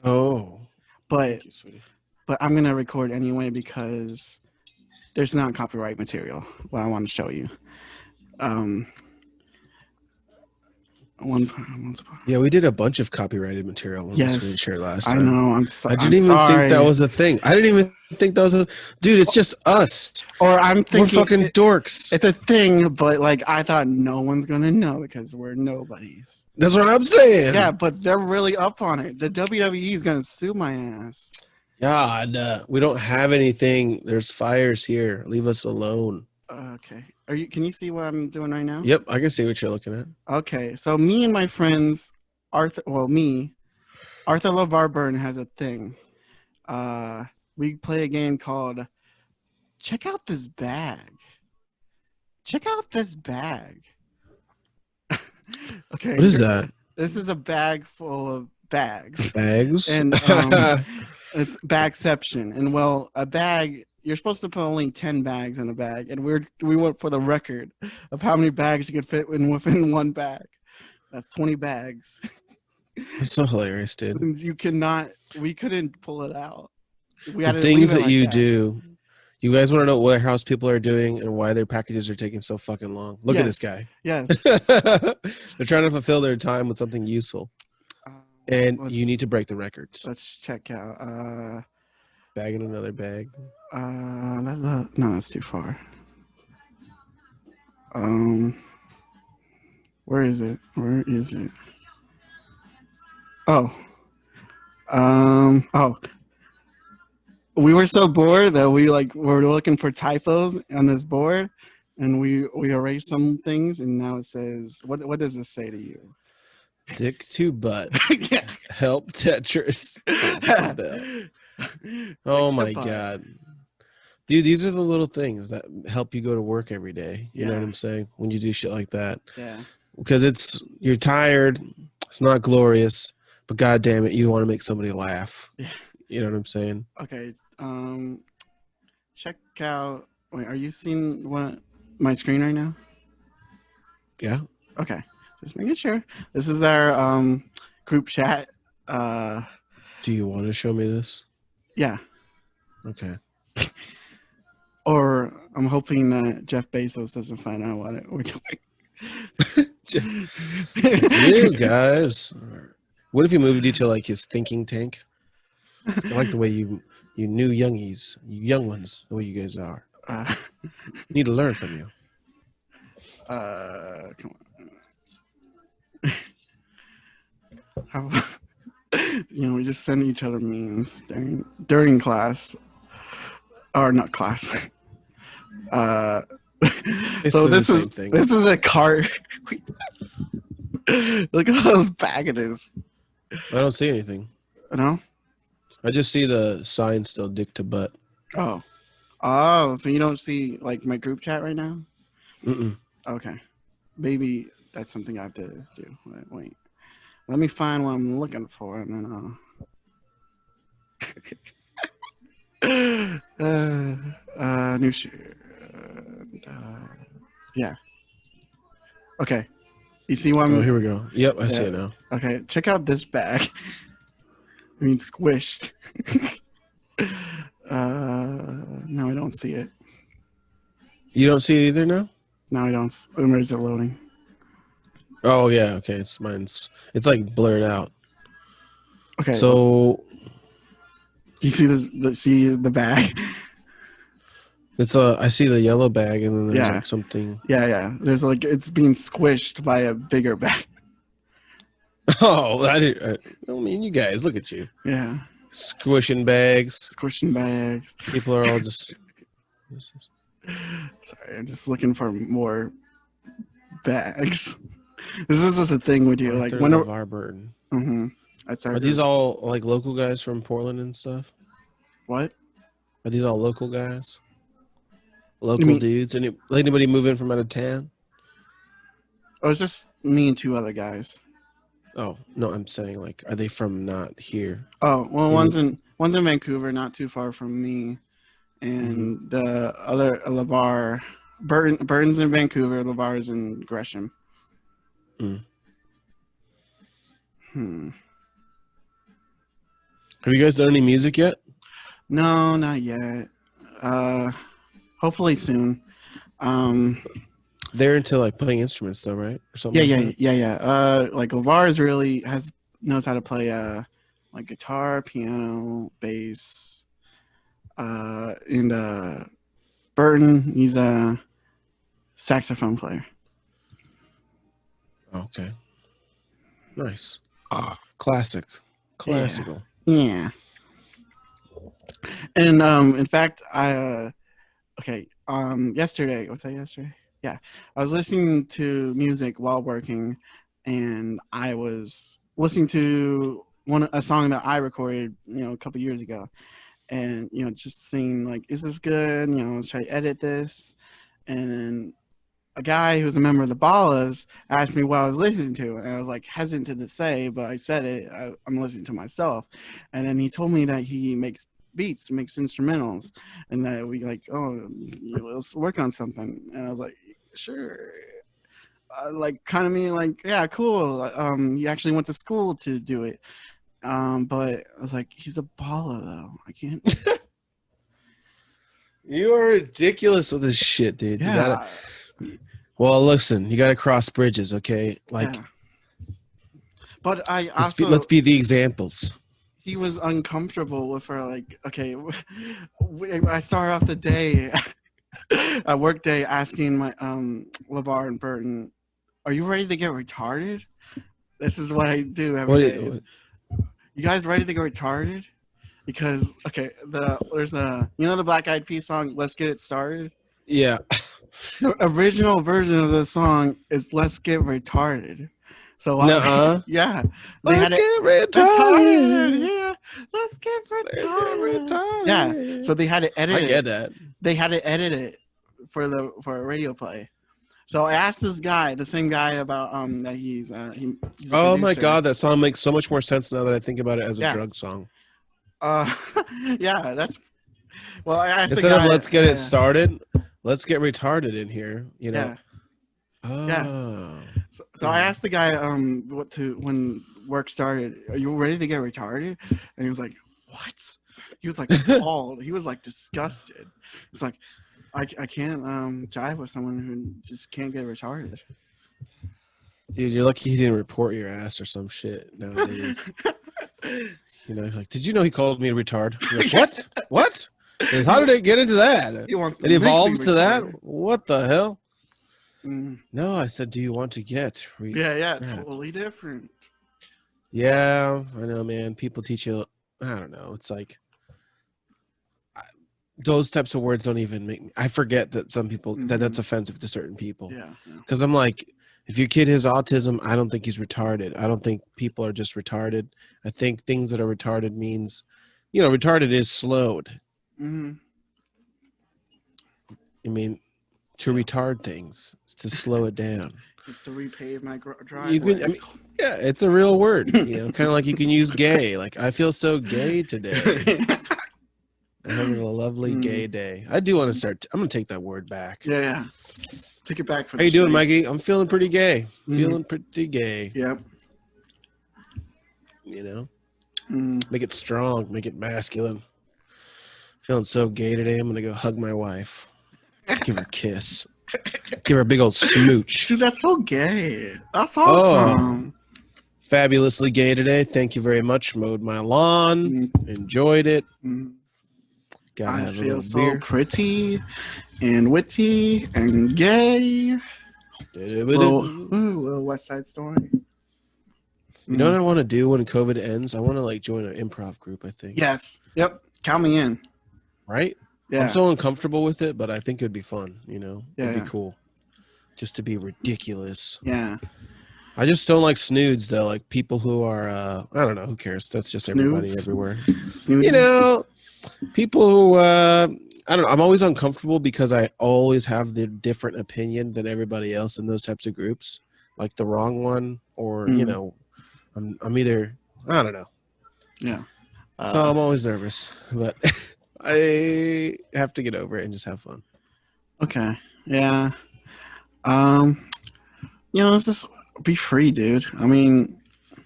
Oh, but thank you, sweetie. But I'm gonna record anyway because there's not copyright material. What I want to show you. Yeah, we did a bunch of copyrighted material when we screen shared last time. I know. I didn't even think that was a thing. I didn't even think that was a dude. It's just us. Or I'm thinking we're fucking dorks. It's a thing, but like I thought no one's gonna know because we're nobodies. That's what I'm saying. Yeah, but they're really up on it. The WWE is gonna sue my ass. God, we don't have anything. There's fires here. Leave us alone. Okay. Can you see what I'm doing right now? Yep, I can see what you're looking at. Okay, so me and my friends, Arthur LeVar Burton has a thing. We play a game called Check Out This Bag. Check out this bag. Okay. What is that? This is a bag full of bags. Bags? And it's bagception. And well, a bag, you're supposed to put only 10 bags in a bag, and we went for the record of how many bags you could fit within one bag. That's 20 bags. That's so hilarious, dude. We couldn't pull it out. The things that you do. You guys want to know what warehouse people are doing and why their packages are taking so fucking long? Look at this guy. Yes. They're trying to fulfill their time with something useful. And you need to break the records. Let's check out. Bag in another bag. No, that's too far. Where is it? Oh. We were so bored that we were looking for typos on this board, and we erased some things, and now it says, what does this say to you? Dick to butt. Yeah. Help Tetris. Oh my God. Dude, these are the little things that help you go to work every day. You know what I'm saying? When you do shit like that. Yeah. Because you're tired. It's not glorious, but God damn it, you want to make somebody laugh. Yeah. You know what I'm saying? Okay. Check out. Wait, are you seeing my screen right now? Yeah. Okay. Just making sure. This is our group chat. Do you want to show me this? Yeah. Okay. Or I'm hoping that Jeff Bezos doesn't find out what we're doing. You guys. What if you moved you to like his thinking tank? It's kind of like the way you new youngies, you young ones, the way you guys are. Need to learn from you. Come on. How about, we just send each other memes during class, or not class. So this is a cart. Look at those packages. I don't see anything. No? I just see the sign still, dick to butt. Oh, so you don't see like my group chat right now? Mm-mm. Okay. Maybe that's something I have to do. Wait. Let me find what I'm looking for, and then new shit. Yeah. Okay. You see what Oh, I'm? here we go. Yep, I see Yeah. it now. Okay. Check out this bag. I mean, squished. No, I don't see it. You don't see it either now? No, I don't. Where's it loading? Oh yeah, okay. It's like blurred out. Okay. So Do you see this? See the bag? I see the yellow bag and then there's Yeah. like something. Yeah. There's like it's being squished by a bigger bag. Oh, I mean, you guys, look at you. Yeah. Squishing bags. Squishing bags. People are all just Sorry, I'm just looking for more bags. This is just a thing we do. Like Arthur when LeVar Burton. that's Are these all like local guys from Portland and stuff? what? Are these all local guys? You Local mean- dudes? Anybody move in from out of town? Oh, it's just me and two other guys. Oh no, I'm saying like, are they from not here? Oh well, Any- one's in Vancouver, not too far from me, and the other LeVar Burton's in Vancouver. LeVar's in Gresham. Mm. Hmm. Have you guys done any music yet? No, not yet. Hopefully soon. They're into like playing instruments though, right? Or something. Yeah. Like LeVar's really knows how to play like guitar, piano, bass. And Burton, he's a saxophone player. Okay. Nice. Classical. Yeah. And in fact, yesterday, was that yesterday? Yeah. I was listening to music while working, and I was listening to a song that I recorded, a couple years ago. And just seeing like, is this good? Should I edit this? And then a guy who's a member of the Ballas asked me what I was listening to, and I was like hesitant to say, but I said it. I'm listening to myself, and then he told me that he makes beats, makes instrumentals, and that we like, oh, let's work on something. And I was like, sure. Like kind of mean like, yeah, cool. He actually went to school to do it. But I was like, he's a Balla though. I can't. You are ridiculous with this shit, dude. Yeah. Well, listen, you gotta cross bridges, okay? Like, Yeah. But I also let's be the examples. he was uncomfortable with her. Like, okay, I started off the day, a work day, asking my LeVar and Burton, "Are you ready to get retarded?" This is what I do every day. You guys ready to get retarded? Because there's the Black Eyed Peas song "Let's Get It Started." Yeah. The original version of the song is "Let's Get Retarded." So yeah, Let's get retarded. Yeah, let's get retarded. retarded. Yeah, so they had to edit I it. get that. They had to edit it for a radio play. So I asked this guy, the same guy, about that he's a Oh my producer. god, that song makes so much more sense now that I think about it as a Yeah. drug song. Yeah, that's. Well, I asked Instead the guy, of let's get it started, let's get retarded in here. You know. Yeah. Oh. Yeah. So I asked the guy when work started, "Are you ready to get retarded?" And he was like, "What?" He was like appalled. He was like disgusted. It's like, I can't jive with someone who just can't get retarded. Dude, you're lucky he didn't report your ass or some shit nowadays. Like, did you know he called me a retard? You're like, what? What? And how did it get into that? He wants to It make me evolves to that? retarded. What the hell? Mm. No, I said, do you want to get Yeah, totally different. Yeah, I know, man. People teach you, I don't know. It's like, those types of words don't even make me, I forget that some people, that's offensive to certain people. Yeah. Because I'm like, if your kid has autism, I don't think he's retarded. I don't think people are just retarded. I think things that are retarded means, retarded is slowed. Mm-hmm. I mean, to retard things, to slow it down. It's to repave my driveway. You can, I mean, yeah, it's a real word. You know, kind of like you can use gay. Like, I feel so gay today. I'm having a lovely gay day. I do want to start. I'm gonna take that word back. Yeah. Take it back. How you doing, Mikey? I'm feeling pretty gay. Feeling pretty gay. Yep. You know, make it strong, make it masculine. Feeling so gay today. I'm gonna go hug my wife, give her a kiss, give her a big old smooch. Dude, that's so gay. That's awesome. Fabulously gay today. Thank you very much. Mowed my lawn. Enjoyed it. I feel so pretty and witty and gay. Little West Side Story. You know what I want to do when COVID ends? I want to like join an improv group, I think. Yes. Yep. Count me in. Right? Yeah. I'm so uncomfortable with it, but I think it'd be fun, you know? Yeah. It'd be cool. Just to be ridiculous. Yeah. I just don't like snoods, though. Like people who are, I don't know, who cares? That's just everybody everywhere. Snoods. You know, people who, I don't know. I'm always uncomfortable because I always have the different opinion than everybody else in those types of groups. Like the wrong one or, you know, I'm either, I don't know. Yeah. So I'm always nervous, but I have to get over it and just have fun. Okay. Yeah. You know, it's just be free, dude. I mean,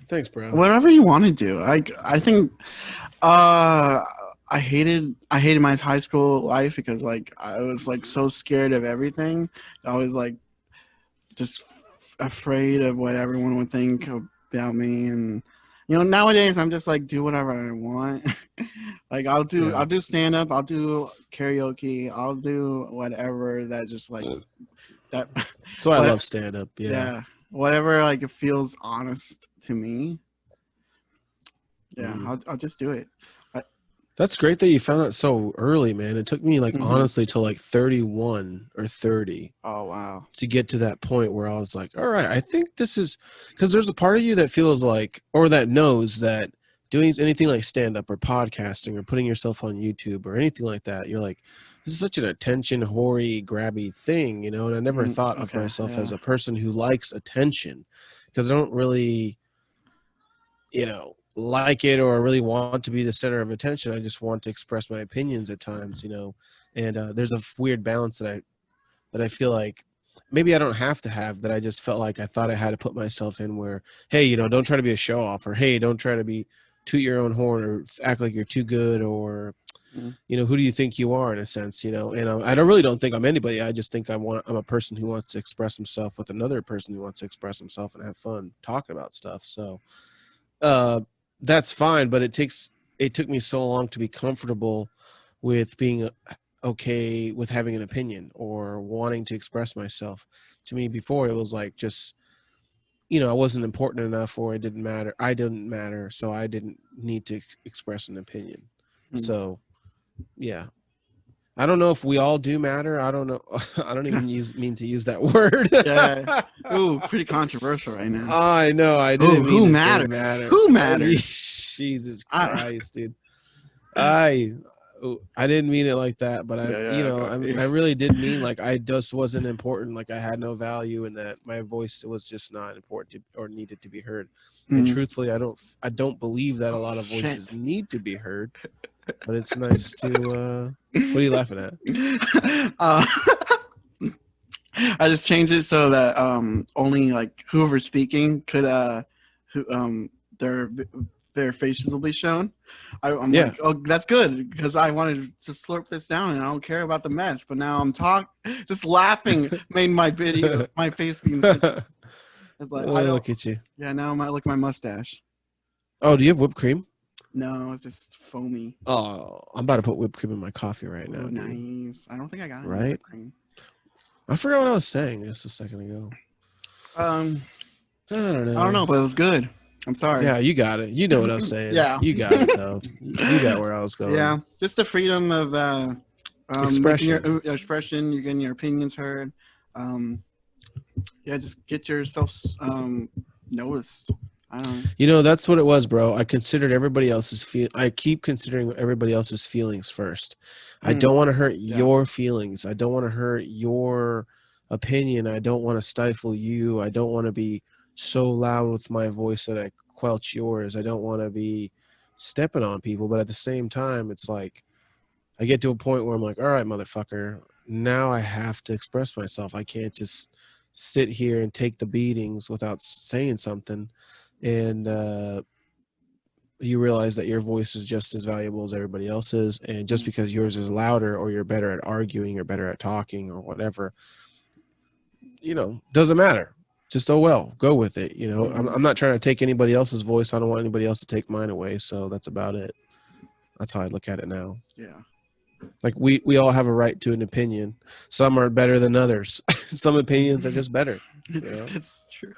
thanks, bro. Whatever you want to do. I think I hated my high school life because like I was like so scared of everything. I was like just afraid of what everyone would think about me, and you know, nowadays I'm just like do whatever I want. Like I'll do stand up, I'll do karaoke, I'll do whatever that just like that. So I love stand up. Yeah. Whatever like it feels honest to me. Yeah, I'll just do it. That's great that you found that so early, man. It took me like honestly till like 31 or 30. Oh wow. To get to that point where I was like, all right, I think this is, because there's a part of you that feels like, or that knows that doing anything like stand up or podcasting or putting yourself on YouTube or anything like that, you're like, this is such an attention whorey grabby thing, you know. And I never thought of myself as a person who likes attention, because I don't really, you know, like it or really want to be the center of attention. I just want to express my opinions at times, you know. And there's a weird balance that I feel like maybe I don't have to have, that I just felt like I thought I had to put myself in, where, hey, you know, don't try to be a show off, or hey, don't try to be toot your own horn or act like you're too good, or you know, who do you think you are, in a sense, you know. And I really don't think I'm anybody. I just think I'm a person who wants to express himself with another person who wants to express himself and have fun talking about stuff. So that's fine, but it took me so long to be comfortable with being okay with having an opinion or wanting to express myself. To me, before, it was like, just, you know, I wasn't important enough, or it didn't matter. I didn't matter, so I didn't need to express an opinion. So yeah, I don't know if we all do matter. I don't know. I don't even mean to use that word. Yeah. Ooh, pretty controversial right now. I know. I didn't mean who to matters? say matter. Who matters? Jesus Christ, dude. I didn't mean it like that, but I really did mean like I just wasn't important, like I had no value, and that my voice was just not important or needed to be heard. And truthfully, I don't believe that a lot of voices need to be heard. But it's nice to. What are you laughing at? I just changed it so that only like whoever's speaking could their faces will be shown. I'm like, oh, that's good, because I wanted to slurp this down and I don't care about the mess. But now I'm just laughing made my face being. It's like, I don't look at you. Yeah, now I might look at my mustache. Oh, do you have whipped cream? No, it's just foamy. Oh, I'm about to put whipped cream in my coffee right now. Oh, nice. I don't think I got any whipped cream. I forgot what I was saying just a second ago. I don't know. I don't know, but it was good. I'm sorry. Yeah, you got it. You know what I was saying. Yeah. You got it, though. You got where I was going. Yeah, just the freedom of expression. Your expression. You're getting your opinions heard. Yeah, just get yourself noticed. I don't. You know, that's what it was, bro. I keep considering everybody else's feelings first. I don't want to hurt Yeah. your feelings. I don't want to hurt your opinion. I don't want to stifle you. I don't want to be so loud with my voice that I quelch yours. I don't want to be stepping on people, but at the same time, it's like I get to a point where I'm like, all right, motherfucker, now I have to express myself. I can't just sit here and take the beatings without saying something. And you realize that your voice is just as valuable as everybody else's. And just because yours is louder or you're better at arguing or better at talking or whatever, doesn't matter. Just, oh, well, go with it. I'm not trying to take anybody else's voice. I don't want anybody else to take mine away. So that's about it. That's how I look at it now. Yeah. Like we all have a right to an opinion. Some are better than others. Some opinions are just better. It's true.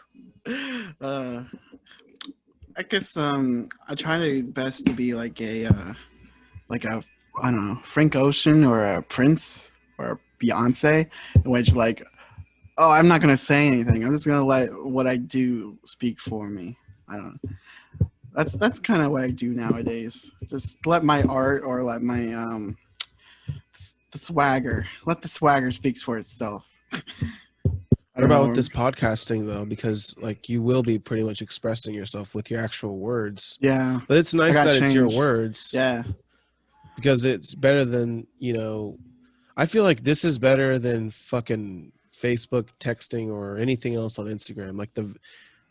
I guess I try to best to be like a I don't know, Frank Ocean or a Prince or a Beyonce, in which like, oh, I'm not gonna say anything. I'm just gonna let what I do speak for me. I don't know. That's kind of what I do nowadays. Just let my art or let my the swagger. Let the swagger speaks for itself. What about with this podcasting though? Because like you will be pretty much expressing yourself with your actual words. Yeah. But it's nice that it's your words. Yeah. Because it's better than, I feel like this is better than fucking Facebook texting or anything else on Instagram. Like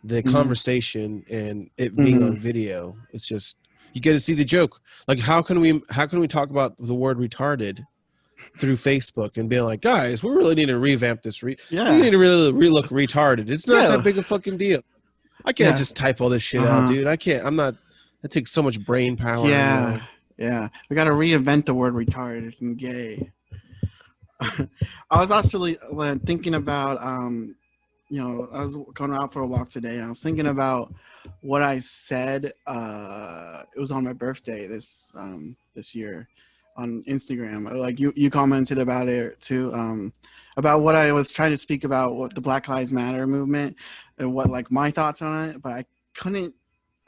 the conversation and it being on video. It's just you get to see the joke. Like how can we talk about the word retarded through Facebook and being like, guys, we really need to revamp this. We need to really relook retarded. It's not that big a fucking deal. I can't just type all this shit out, dude. I can't. That takes so much brain power. Yeah. Yeah. We got to reinvent the word retarded and gay. I was actually thinking about, I was going out for a walk today and I was thinking about what I said. It was on my birthday this year on Instagram. Like you commented about it too, about what I was trying to speak about, what the Black Lives Matter movement and what like my thoughts on it, but I didn't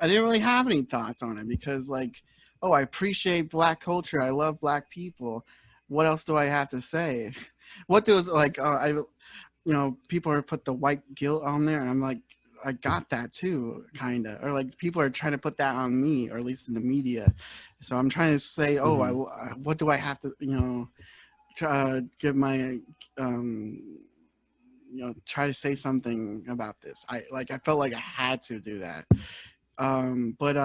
really have any thoughts on it because like, oh, I appreciate Black culture. I love Black people. What else do I have to say? What does like, people are put the white guilt on there and I'm like, I got that too, kind of, or like people are trying to put that on me, or at least in the media. So I'm trying to say, what do I have to, give my, try to say something about this. I felt like I had to do that. But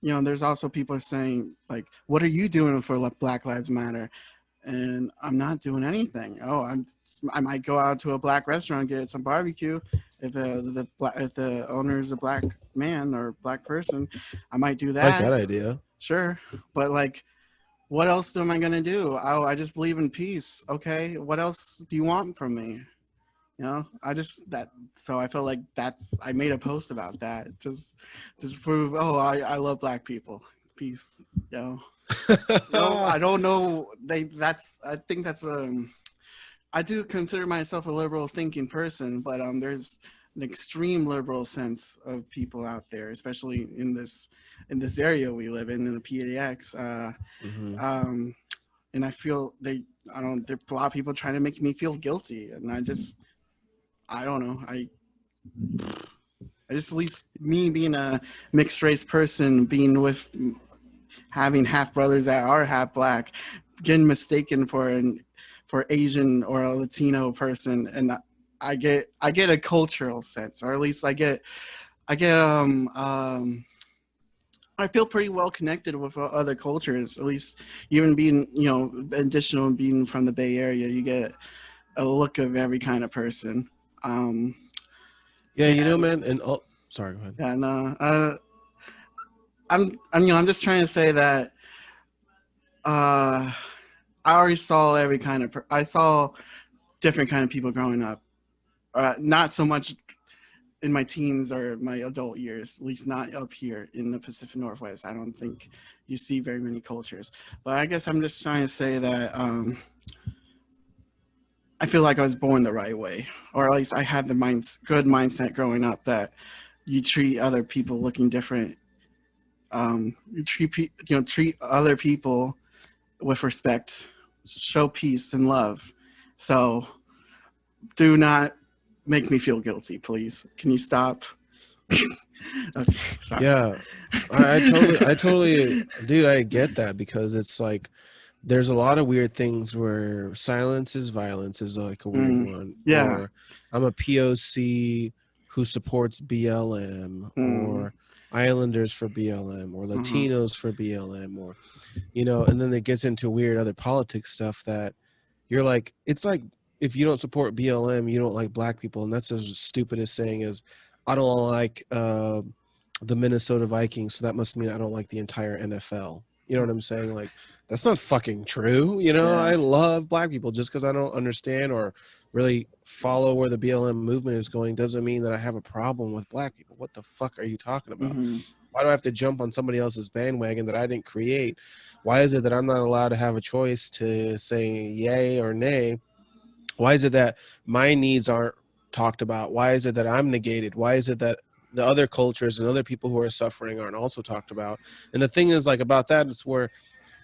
there's also people saying like, what are you doing for Black Lives Matter? And I'm not doing anything. I might go out to a Black restaurant, get some barbecue. If the owner is a Black man or Black person, I might do that. I like that idea. Sure, but like, what else am I gonna do? Oh, I just believe in peace. Okay, what else do you want from me? So I felt like I made a post about that just prove, I love Black people. Peace. I don't know. I think that's I do consider myself a liberal thinking person, but there's an extreme liberal sense of people out there, especially in this area we live in the PDX. And I feel there's a lot of people trying to make me feel guilty, and I don't know. I just, at least me being a mixed race person, being with having half brothers that are half Black, getting mistaken for Asian or a Latino person, and I get a cultural sense, or at least I feel pretty well connected with other cultures. At least even being, additional being from the Bay Area, you get a look of every kind of person. Man, and sorry, go ahead. Yeah, no. I'm just trying to say that I already saw every kind of I saw different kind of people growing up. Not so much in my teens or my adult years, at least not up here in the Pacific Northwest. I don't think you see very many cultures. But I guess I'm just trying to say that I feel like I was born the right way, or at least I had the good mindset growing up that you treat other people looking different. You treat other people with respect, show peace and love. So do not make me feel guilty, please. Can you stop? Okay, sorry. Yeah, I totally, dude, I get that because it's like there's a lot of weird things where silence is violence is like a weird one, Yeah. or I'm a POC who supports BLM, or Islanders for BLM, or Latinos for BLM, or and then it gets into weird other politics stuff that you're like, it's like if you don't support BLM, you don't like black people, and that's as stupid as saying as I don't like the Minnesota Vikings, so that must mean I don't like the entire NFL. You know what I'm saying? Like, that's not fucking true. Yeah. I love black people. Just because I don't understand or really follow where the BLM movement is going doesn't mean that I have a problem with black people. What the fuck are you talking about? Why do I have to jump on somebody else's bandwagon that I didn't create? Why is it that I'm not allowed to have a choice to say yay or nay? Why is it that my needs aren't talked about? Why is it that I'm negated? Why is it that the other cultures and other people who are suffering aren't also talked about? And the thing is, like, about that is where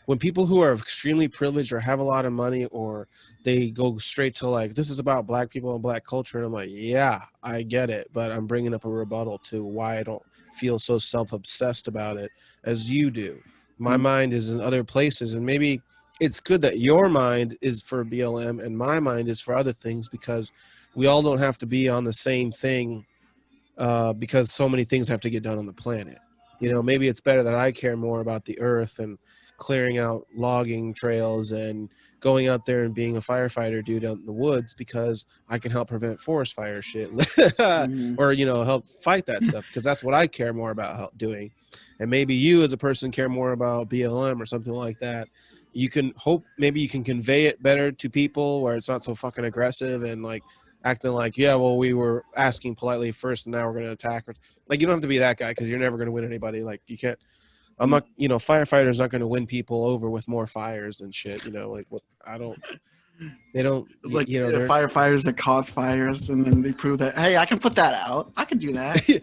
when people who are extremely privileged or have a lot of money, or they go straight to like, this is about black people and black culture, and I'm like, yeah, I get it, but I'm bringing up a rebuttal to why I don't feel so self-obsessed about it as you do. My mind is in other places, and maybe it's good that your mind is for BLM and my mind is for other things, because we all don't have to be on the same thing, because so many things have to get done on the planet. Maybe it's better that I care more about the earth and clearing out logging trails and going out there and being a firefighter dude out in the woods, because I can help prevent forest fire shit or help fight that stuff, because that's what I care more about doing. And maybe you as a person care more about BLM or something like that. You can hope maybe you can convey it better to people where it's not so fucking aggressive and like acting like, yeah, well, we were asking politely first and now we're going to attack. Like, you don't have to be that guy, because you're never going to win anybody. Like, you can't. I'm not, firefighters not going to win people over with more fires and shit. Like, what? They don't. It's like firefighters that cause fires, and then they prove that, hey, I can put that out. I can do that.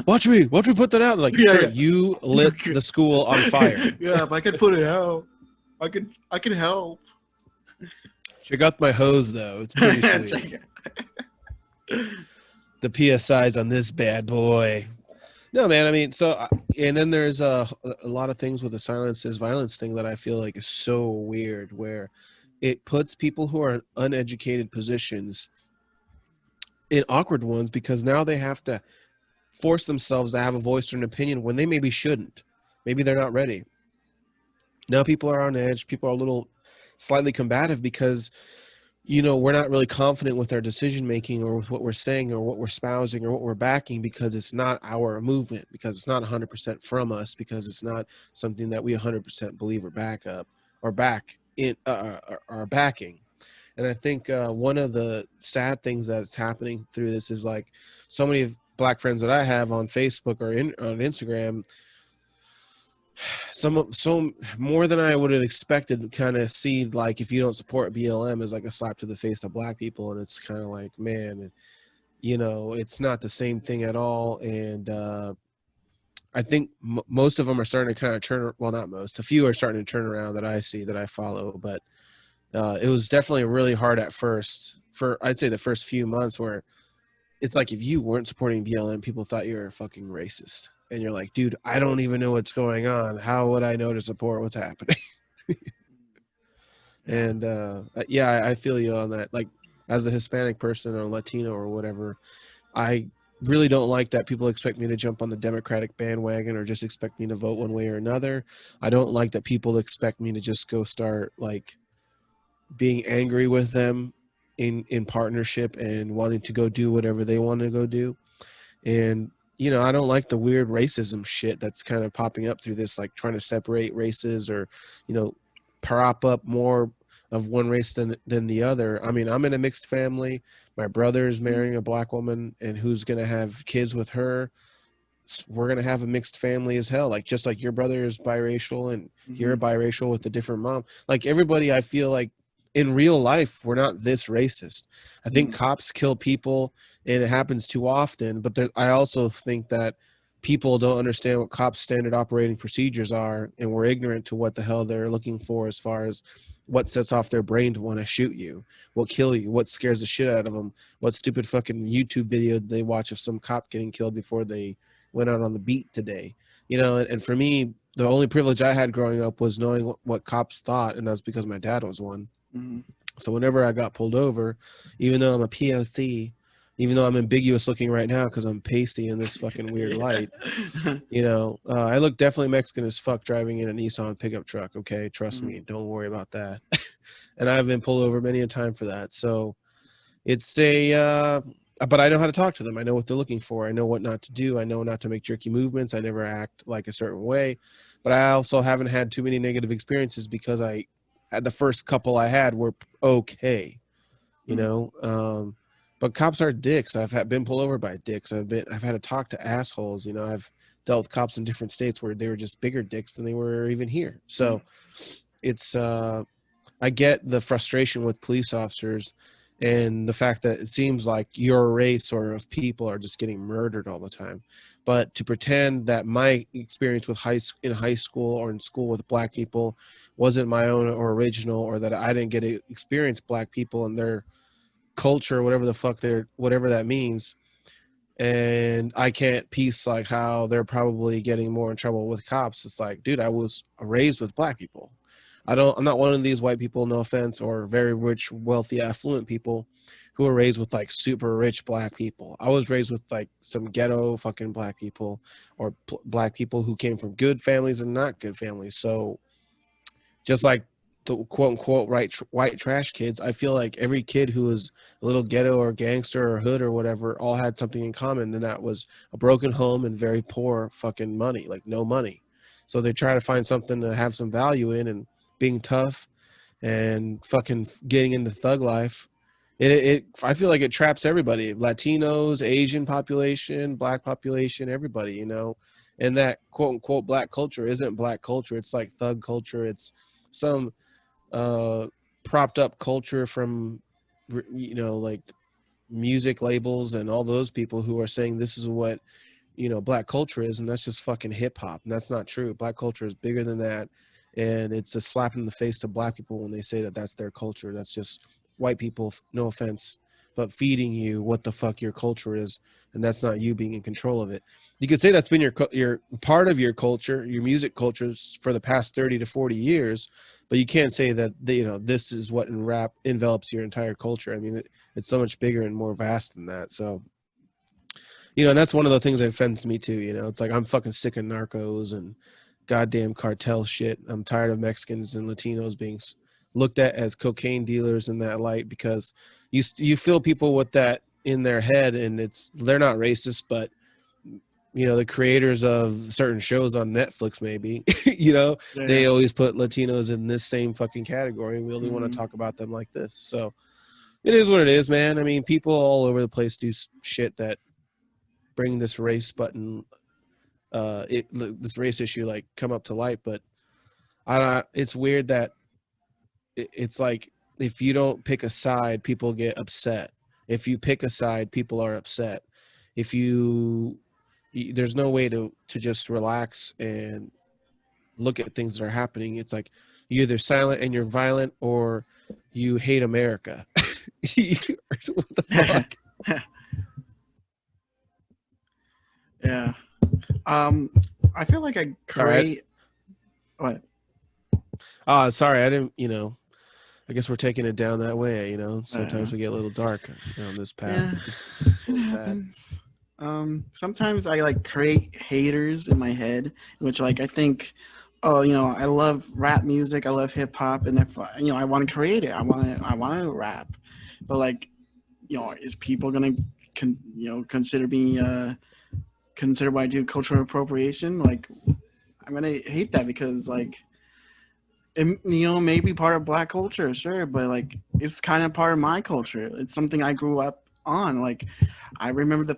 Watch me put that out. Like, sir, you lit the school on fire. Yeah, if I could put it out, I could help. Check out my hose, though. It's pretty sweet. The PSIs on this bad boy. No, man. I mean, so, and then there's a lot of things with the silence is violence thing that I feel like is so weird, where it puts people who are in uneducated positions in awkward ones, because now they have to force themselves to have a voice or an opinion when they maybe shouldn't. Maybe they're not ready. Now people are on edge. People are a little slightly combative because we're not really confident with our decision making or with what we're saying or what we're espousing or what we're backing, because it's not our movement, because it's not 100% from us, because it's not something that we 100% believe or back up or back in our backing. And I think one of the sad things that's happening through this is, like, so many black friends that I have on Facebook or on Instagram, so more than I would have expected, kind of see, like, if you don't support BLM as like a slap to the face of black people. And it's kind of like, man, it's not the same thing at all. And I think most of them are starting to kind of not most, a few are starting to turn around that I see, that I follow. But it was definitely really hard at first, for I'd say the first few months, where it's like, if you weren't supporting BLM, people thought you were a fucking racist. And you're like, dude, I don't even know what's going on. How would I know to support what's happening? And yeah, I feel you on that. Like, as a Hispanic person or Latino or whatever, I really don't like that people expect me to jump on the Democratic bandwagon or just expect me to vote one way or another. I don't like that people expect me to just go start, like, being angry with them in partnership and wanting to go do whatever they want to go do. And I don't like the weird racism shit that's kind of popping up through this, like trying to separate races or, prop up more of one race than the other. I mean, I'm in a mixed family. My brother is marrying a black woman and who's going to have kids with her. We're going to have a mixed family as hell. Like, just like your brother is biracial and you're biracial with a different mom. Like, everybody, I feel like in real life, we're not this racist. I think cops kill people, and it happens too often. But I also think that people don't understand what cops' standard operating procedures are, and we're ignorant to what the hell they're looking for as far as what sets off their brain to want to shoot you, what kill you, what scares the shit out of them, what stupid fucking YouTube video did they watch of some cop getting killed before they went out on the beat today. You know, and for me, the only privilege I had growing up was knowing what cops thought, and that's because my dad was one. Mm-hmm. So whenever I got pulled over, even though I'm a POC, even though I'm ambiguous looking right now because I'm pasty in this fucking weird light, you know, I look definitely Mexican as fuck driving in a Nissan pickup truck. Okay, trust me, don't worry about that. And I've been pulled over many a time for that. So it's but I know how to talk to them. I know what they're looking for. I know what not to do. I know not to make jerky movements. I never act like a certain way. But I also haven't had too many negative experiences because the first couple I had were okay, you know. But cops are dicks. Been pulled over by dicks. I've had to talk to assholes. You know, I've dealt with cops in different states where they were just bigger dicks than they were even here. So it's I get the frustration with police officers and the fact that it seems like your race or of people are just getting murdered all the time. But to pretend that my experience with in high school or in school with black people wasn't my own or original, or that I didn't get to experience black people and their culture, whatever the fuck whatever that means, and I can't piece like how they're probably getting more in trouble with cops. It's like, dude, I was raised with black people. I'm not one of these white people, no offense, or very rich, wealthy, affluent people who are raised with like super rich black people. I was raised with like some ghetto fucking black people, or black people who came from good families and not good families. So just like the quote unquote white trash kids, I feel like every kid who was a little ghetto or gangster or hood or whatever all had something in common, and that was a broken home and very poor fucking money, like no money. So they try to find something to have some value in, and being tough and fucking getting into thug life. I feel like it traps everybody: Latinos, Asian population, black population, everybody, you know. And that quote unquote black culture isn't black culture. It's like thug culture. It's some propped up culture from, you know, like music labels and all those people who are saying this is what, you know, black culture is, and that's just fucking hip hop, and that's not true. Black culture is bigger than that, and it's a slap in the face to black people when they say that that's their culture. That's just white people, no offense, but feeding you what the fuck your culture is, and that's not you being in control of it. You could say that's been your part of your culture, your music cultures for the past 30 to 40 years, but you can't say that you know, this is what in rap envelops your entire culture. I mean, it's so much bigger and more vast than that. So, you know, and that's one of the things that offends me too. You know, it's like I'm fucking sick of narcos and goddamn cartel shit. I'm tired of Mexicans and Latinos being looked at as cocaine dealers in that light, because you feel people with that in their head, and they're not racist, but you know, the creators of certain shows on Netflix, maybe, you know, they always put Latinos in this same fucking category. We only want to talk about them like this. So it is what it is, man. I mean, people all over the place do shit that bring this race button, this race issue, like, come up to light. But it's weird that it's like, if you don't pick a side, people get upset. If you pick a side, people are upset. There's no way to just relax and look at things that are happening. It's like you're either silent and you're violent, or you hate America. What the fuck? Yeah. I feel like I create. What? Sorry, I didn't. You know, I guess we're taking it down that way. You know, sometimes we get a little dark on this path. Yeah, it happens. Sometimes I like create haters in my head, which, like, I think, oh, you know, I love rap music, I love hip hop, and if you know, I want to create it, I want to rap, but like, you know, is people gonna consider me consider what I do cultural appropriation? Like, I'm gonna hate that because, like, it, you know, maybe part of black culture, sure, but like, it's kind of part of my culture. It's something I grew up on. Like, I remember the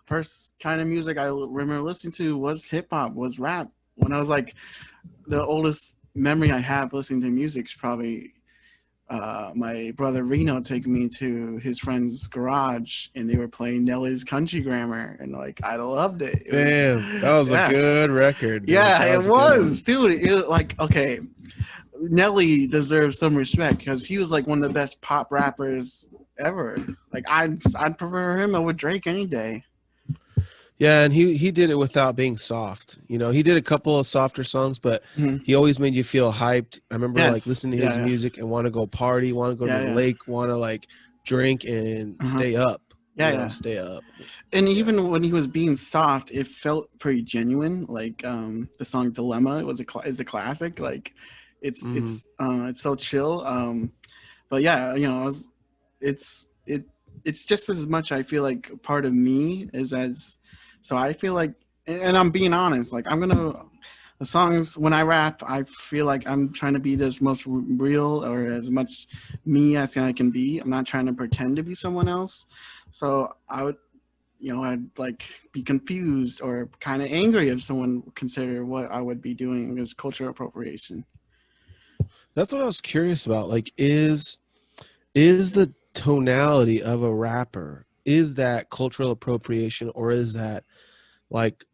first kind of music I remember listening to was hip hop, was rap. When I was like, the oldest memory I have listening to music is probably my brother Reno took me to his friend's garage, and they were playing Nelly's Country Grammar, and like I loved it. It was, Damn, that was a yeah, good record, dude. yeah, That it was a good was, one. dude. It like okay, Nelly deserves some respect because he was like one of the best pop rappers ever. Like I'd prefer him over Drake any day. Yeah, and he did it without being soft. You know, he did a couple of softer songs, but Mhm. he always made you feel hyped. I remember like Yes, listening to yeah, his yeah, music and want to go party, want to go to yeah, the yeah, lake, want to like drink and uh-huh. stay up. Yeah, You know, yeah. stay up. And Yeah. even when he was being soft, it felt pretty genuine. Like the song "Dilemma" was is a classic. Like Hmm. it's so chill. But yeah, you know, it's it it's just as much I feel like part of me is as so I feel like, and I'm being honest. Like I'm gonna the songs when I rap, I feel like I'm trying to be this most real or as much me as I can be. I'm not trying to pretend to be someone else. So I would, you know, I'd like be confused or kind of angry if someone considered what I would be doing as cultural appropriation. That's what I was curious about. Like, is the tonality of a rapper, is that cultural appropriation, or is that like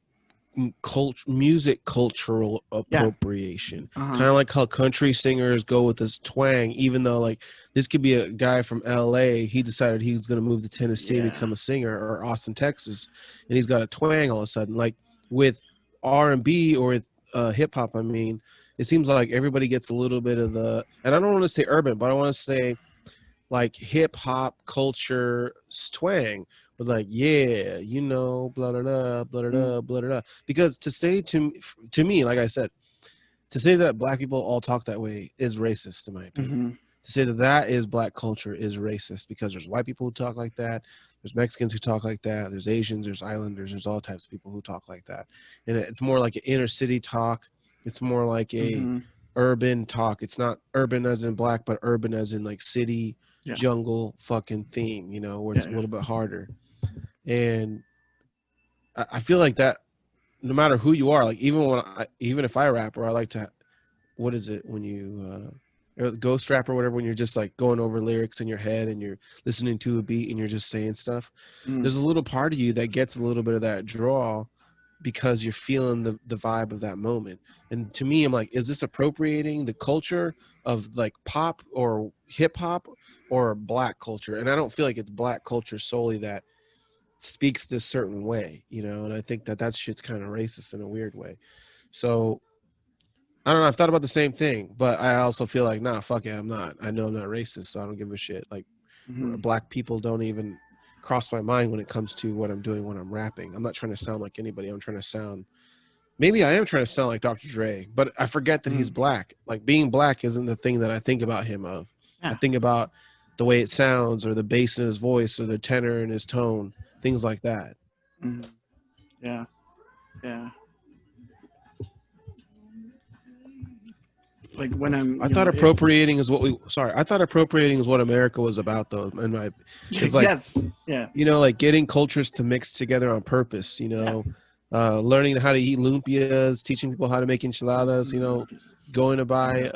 music cultural Yeah. appropriation? Uh huh. Kind of like how country singers go with this twang, even though like this could be a guy from LA, he decided he's going to move to Tennessee and Yeah. become a singer, or Austin, Texas, and he's got a twang all of a sudden. Like with R&B or with hip hop, I mean, it seems like everybody gets a little bit of the, and I don't want to say urban, but I want to say like hip hop culture twang with like, yeah, you know, blah blah blah blah Mm-hmm. blah blah blah. Because to me, like I said, to say that black people all talk that way is racist, in my opinion. Mm-hmm. To say that that is black culture is racist because there's white people who talk like that, there's Mexicans who talk like that, there's Asians, there's Islanders, there's all types of people who talk like that, and it's more like an inner city talk. It's more like a Mm-hmm. urban talk. It's not urban as in black, but urban as in like city, Yeah. jungle, fucking theme. You know, where Yeah. it's a Yeah. little bit harder. And I feel like that no matter who you are, like even if I rap, or I like to, what is it when you ghost rap or whatever, when you're just like going over lyrics in your head and you're listening to a beat and you're just saying stuff, Mm-hmm. there's a little part of you that gets a little bit of that draw because you're feeling the vibe of that moment. And to me, I'm like, is this appropriating the culture of like pop or hip hop or black culture? And I don't feel like it's black culture solely that speaks this certain way, you know. And I think that that shit's kind of racist in a weird way. So I don't know. I've thought about the same thing, but I also feel like, nah, fuck it. I'm not. I know I'm not racist, so I don't give a shit. Like, Mm-hmm. black people don't even cross my mind when it comes to what I'm doing when I'm rapping. I'm not trying to sound like anybody. I'm trying to sound. Maybe I am trying to sound like Dr. Dre, but I forget that Mm-hmm. he's black. Like being black isn't the thing that I think about him of. I Yeah. think about the way it sounds, or the bass in his voice, or the tenor in his tone, things like that. Mm-hmm. Yeah. Yeah. Like when I'm, I you thought know, if appropriating is what we. Sorry, I thought appropriating is what America was about, though. And my, it's like, yes. Yeah. you know, like getting cultures to mix together on purpose. You Yeah. know, learning how to eat lumpias, teaching people how to make enchiladas. You know, going to buy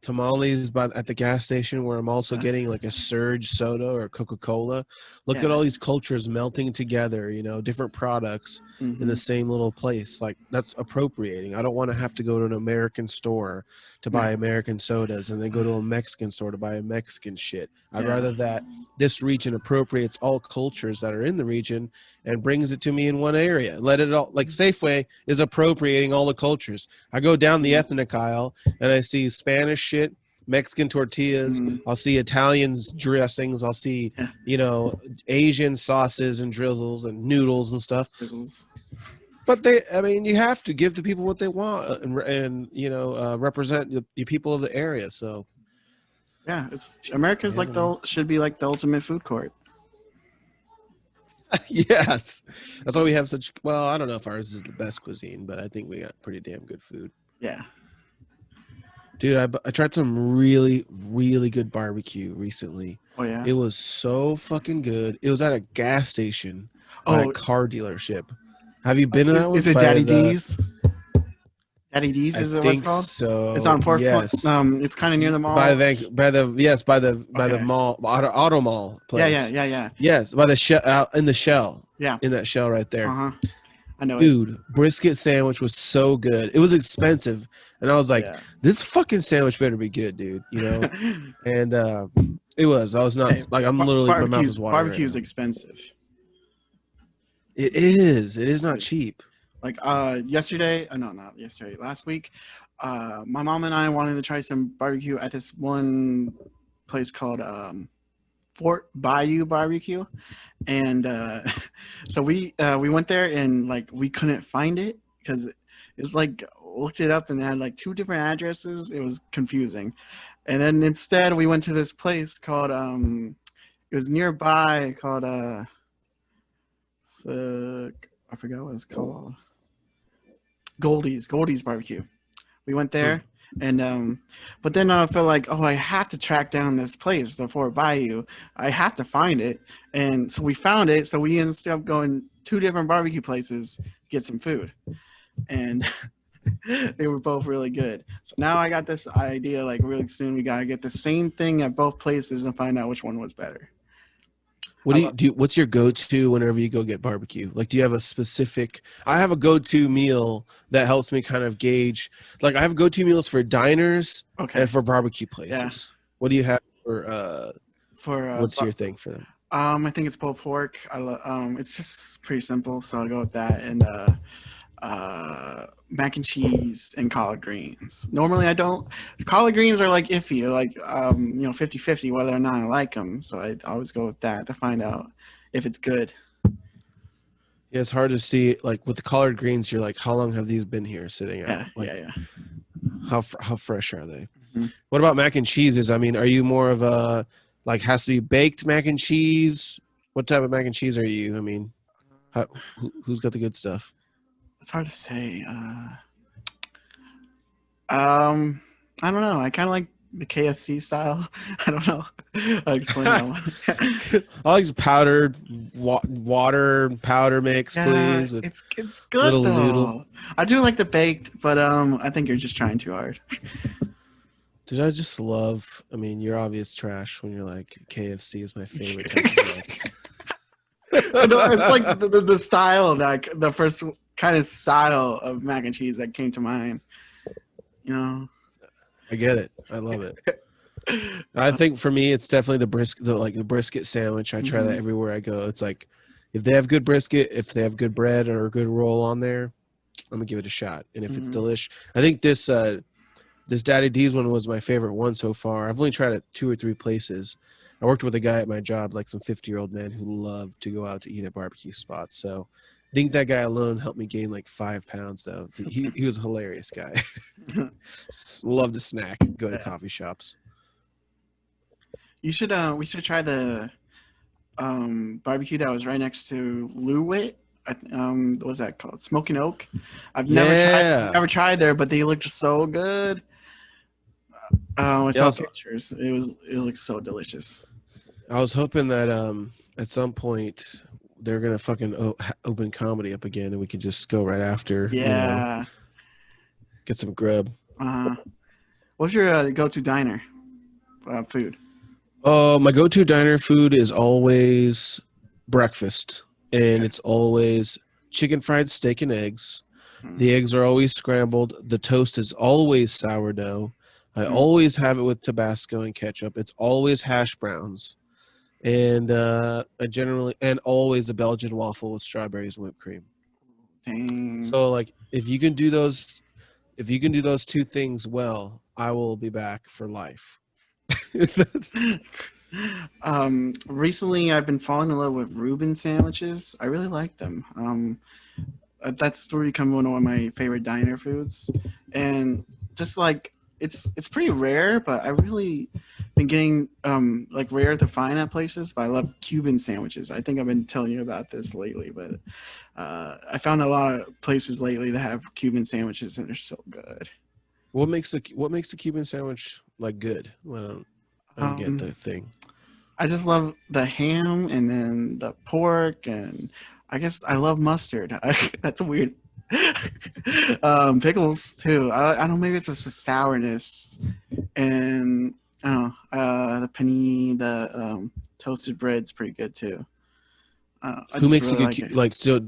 tamales at the gas station where I'm also getting like a Surge soda or Coca-Cola. Look at Yeah. all these cultures melting together, you know, different products in the Mm-hmm. same little place. Like that's appropriating. I don't want to have to go to an American store to buy Yeah. American sodas and then go to a Mexican store to buy a Mexican shit. I'd Yeah. rather that this region appropriates all cultures that are in the region and brings it to me in one area. Let it all, like Safeway is appropriating all the cultures. I go down the Mm-hmm. ethnic aisle and I see Spanish shit, Mexican tortillas. Mm-hmm. I'll see Italians dressings. I'll see, Yeah. you know, Asian sauces and drizzles and noodles and stuff. Drizzles. But I mean, you have to give the people what they want and you know, represent the people of the area. So, Yeah. It's America's yeah, like man. the should be like the ultimate food court. Yes, that's why we have such. Well, I don't know if ours is the best cuisine, but I think we got pretty damn good food. Yeah. Dude, I tried some really, really good barbecue recently. Oh yeah. It was so fucking good. It was at a gas station by a Oh, car dealership. Have you been to that is one? it By Daddy the D's? Daddy D's I is it what's think called? It's on so. Fourth. Yes. It's kind of near the By mall. the by the yes by the Okay. mall auto mall Yeah, yeah, place. yeah, yeah, Yes, by the shell out in the shell yeah. in that shell right Uh there. huh. I know it. Dude, brisket sandwich was so good. It was expensive, and I was like, Yeah. this fucking sandwich better be good, dude. You know, and it was. I was not Hey, like I'm literally my mouth is watering right barbecue's now. expensive. It is. It is not Dude. cheap. Like yesterday, no, not yesterday, last week, my mom and I wanted to try some barbecue at this one place called Fort Bayou Barbecue, and so we went there and like we couldn't find it because it's like looked it up and it had like two different addresses. It was confusing, and then instead we went to this place called it was nearby called I forgot what it's called. Goldie's barbecue. We went there and but then I felt like, oh, I have to track down this place, the Fort Bayou. I have to find it. And so we found it, so we ended up going two different barbecue places to get some food. And they were both really good. So now I got this idea like really soon we gotta get the same thing at both places and find out which one was better. What I do you love do? What's your go-to whenever you go get barbecue? Like, do you have a specific? I have a go-to meal that helps me kind of gauge. Like, I have go-to meals for diners okay. and for barbecue Yeah. places. What do you have for? For What's your thing for them? I think it's pulled pork. It's just pretty simple, so I'll go with that. And mac and cheese and collard greens. Normally I don't. Collard greens are like iffy, like 50-50 whether or not I like them. So I always go with that to find out if it's good. Yeah, it's hard to see. Like with the collard greens, you're like, how long have these been here sitting out? Yeah, Like, yeah. how fresh are they? Mhm. What about mac and cheeses? I mean, are you more of a like has to be baked mac and cheese? What type of mac and cheese are you? I mean, who's got the good stuff? It's hard to say. I don't know. I kind of like the KFC style. I don't know. I'll explain that one. I like powdered water powder mix, Yeah, please, with it's good little though. noodle. I do like the baked, but I think you're just trying too hard. Did I just love? I mean, you're obvious trash when you're like KFC is my favorite type of bread. No, it's like the style of that, the first kind of style of mac and cheese that came to mind. You know, I get it. I love it. I think for me, it's definitely the brisket sandwich. I try that Mhm. everywhere I go. It's like if they have good brisket, if they have good bread or a good roll on there, I'm gonna give it a shot. And if it's Mhm. delish, I think this Daddy D's one was my favorite one so far. I've only tried it 2 or 3 places. I worked with a guy at my job, like some 50-year-old man who loved to go out to eat at barbecue spots. So I think that guy alone helped me gain like 5 pounds. Though he was a hilarious guy. Love to snack, go to Yeah. coffee shops. We should try the barbecue that was right next to Lewitt. What was that called? Smoking Oak. I've Yeah. never tried there, but they looked so good. I Yeah, saw pictures. It looks so delicious. I was hoping that at some point they're gonna fucking open comedy up again, and we could just go right after. Yeah. Get some grub. What's your go-to diner food? Oh, my go-to diner food is always breakfast, and Okay. it's always chicken fried steak and eggs. The Mm. eggs are always scrambled. The toast is always sourdough. I Mm. always have it with Tabasco and ketchup. It's always hash browns, and I generally and always a Belgian waffle with strawberries and whipped cream. Dang. So like if you can do those 2 things well, I will be back for life. Recently I've been falling in love with Reuben sandwiches. I really like them. That's become one of my favorite diner foods, and just like it's pretty rare, but I really been getting like rare to find at places. But I love Cuban sandwiches. I think I've been telling you about this lately, but I found a lot of places lately that have Cuban sandwiches and they're so good. What makes a Cuban sandwich like good? I don't get the Um, thing. I just love the ham and then the pork and I guess I love mustard. That's weird. Pickles too. I don't know. Maybe it's just a sourness, and I don't know. The panini, the toasted bread's pretty good too. I Who just makes a really good like it. like so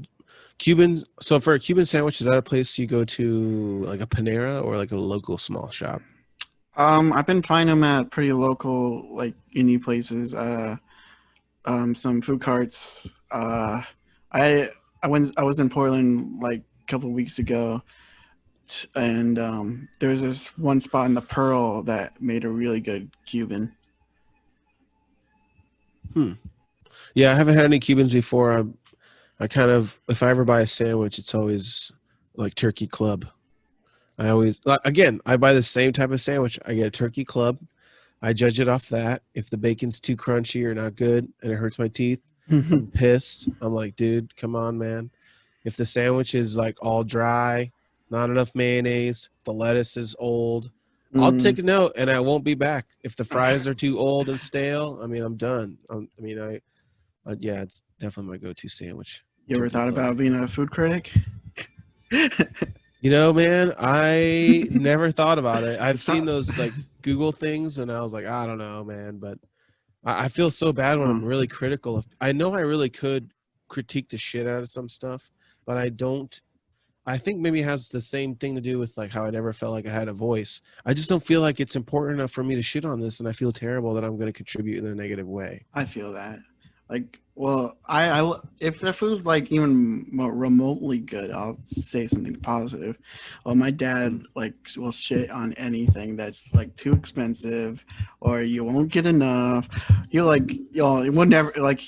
Cuban? So for a Cuban sandwich, is that a place you go to, like a Panera or like a local small shop? I've been finding them at pretty local, like indie places. Some food carts. I I was in Portland like a couple of weeks ago, and there was this one spot in the Pearl that made a really good Cuban. Hmm. Yeah, I haven't had any Cubans before. I kind of, if I ever buy a sandwich, it's always like Turkey Club. I always, like, again, I buy the same type of sandwich. I get a Turkey Club. I judge it off that. If the bacon's too crunchy or not good and it hurts my teeth, I'm pissed. I'm like, dude, come on, man. If the sandwich is like all dry, not enough mayonnaise, the lettuce is old, I'll take Mm. a note and I won't be back. If the fries are too old and stale, I mean, I'm done. Yeah, it's definitely my go-to sandwich, You ever Turkey thought Club. about being a food critic? You know, man, I never thought about it. I've So, seen those like Google things, and I was like, I don't know, man. But I feel so bad when uh, I'm really critical of. I know I really could critique the shit out of some stuff, but I don't. I think maybe it has the same thing to do with like how I never felt like I had a voice. I just don't feel like it's important enough for me to shit on this, and I feel terrible that I'm going to contribute in a negative way. I feel that. Like, well, if the food's like even remotely good, I'll say something positive. Well, my dad Mm. like will shit on anything that's like too expensive, or you won't get enough. You like, it would never like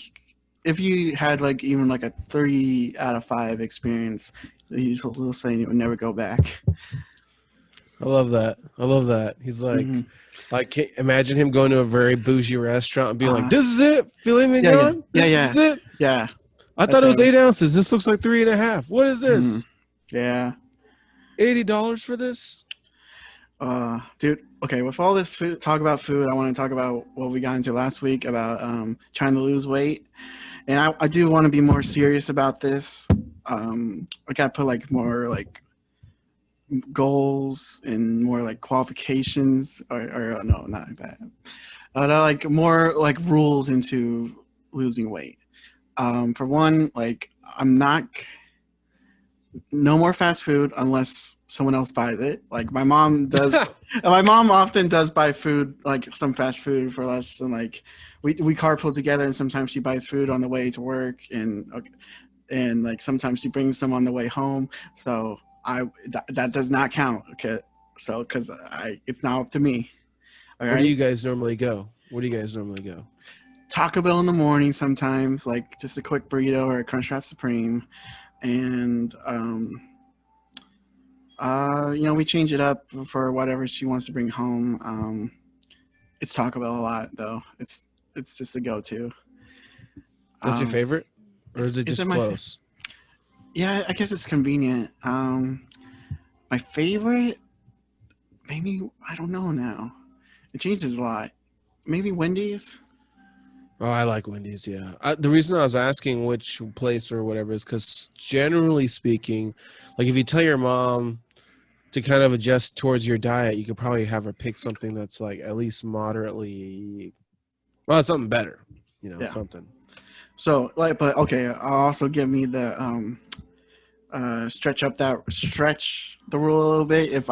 if you had like even like a 3 out of 5 experience, he'll say you would never go back. I love that. I love that. He's Hmm. like, imagine him going to a very bougie restaurant and being like, Uh, "This is it, filet yeah, yeah, mignon. yeah, This yeah, is it. yeah. I That's thought it was how. 8 ounces. This looks like 3.5. What is Mhm. this? Yeah. $80 for this?" Dude, okay, with all this food, talk about food, I want to talk about what we got into last week about trying to lose weight. And I do want to be more serious about this. I got to put like more like goals and more like qualifications, or no, not like that. Like more like rules into losing weight. For one, like I'm not no more fast food unless someone else buys it. Like my mom does. My mom often does buy food, like some fast food for less, and like we carpool together, and sometimes she buys food on the way to work, and like sometimes she brings some on the way home. So that does not count. Okay, so because I it's not up to me. All Where do right. you guys normally go? Where do you guys normally go? Taco Bell in the morning sometimes, like just a quick burrito or a Crunchwrap Supreme, and we change it up for whatever she wants to bring home. It's Taco Bell a lot though. It's just a go-to. That's your Um, favorite, or is it is just it my? close? Yeah, I guess it's convenient. My favorite, maybe I don't know now. It changes a lot. Maybe Wendy's. Oh, I like Wendy's. Yeah. The reason I was asking which place or whatever is because generally speaking, like if you tell your mom to kind of adjust towards your diet, you could probably have her pick something that's like at least moderately, well, something better, Yeah. something. So like, but okay. I'll also give me the stretch the rule a little bit. If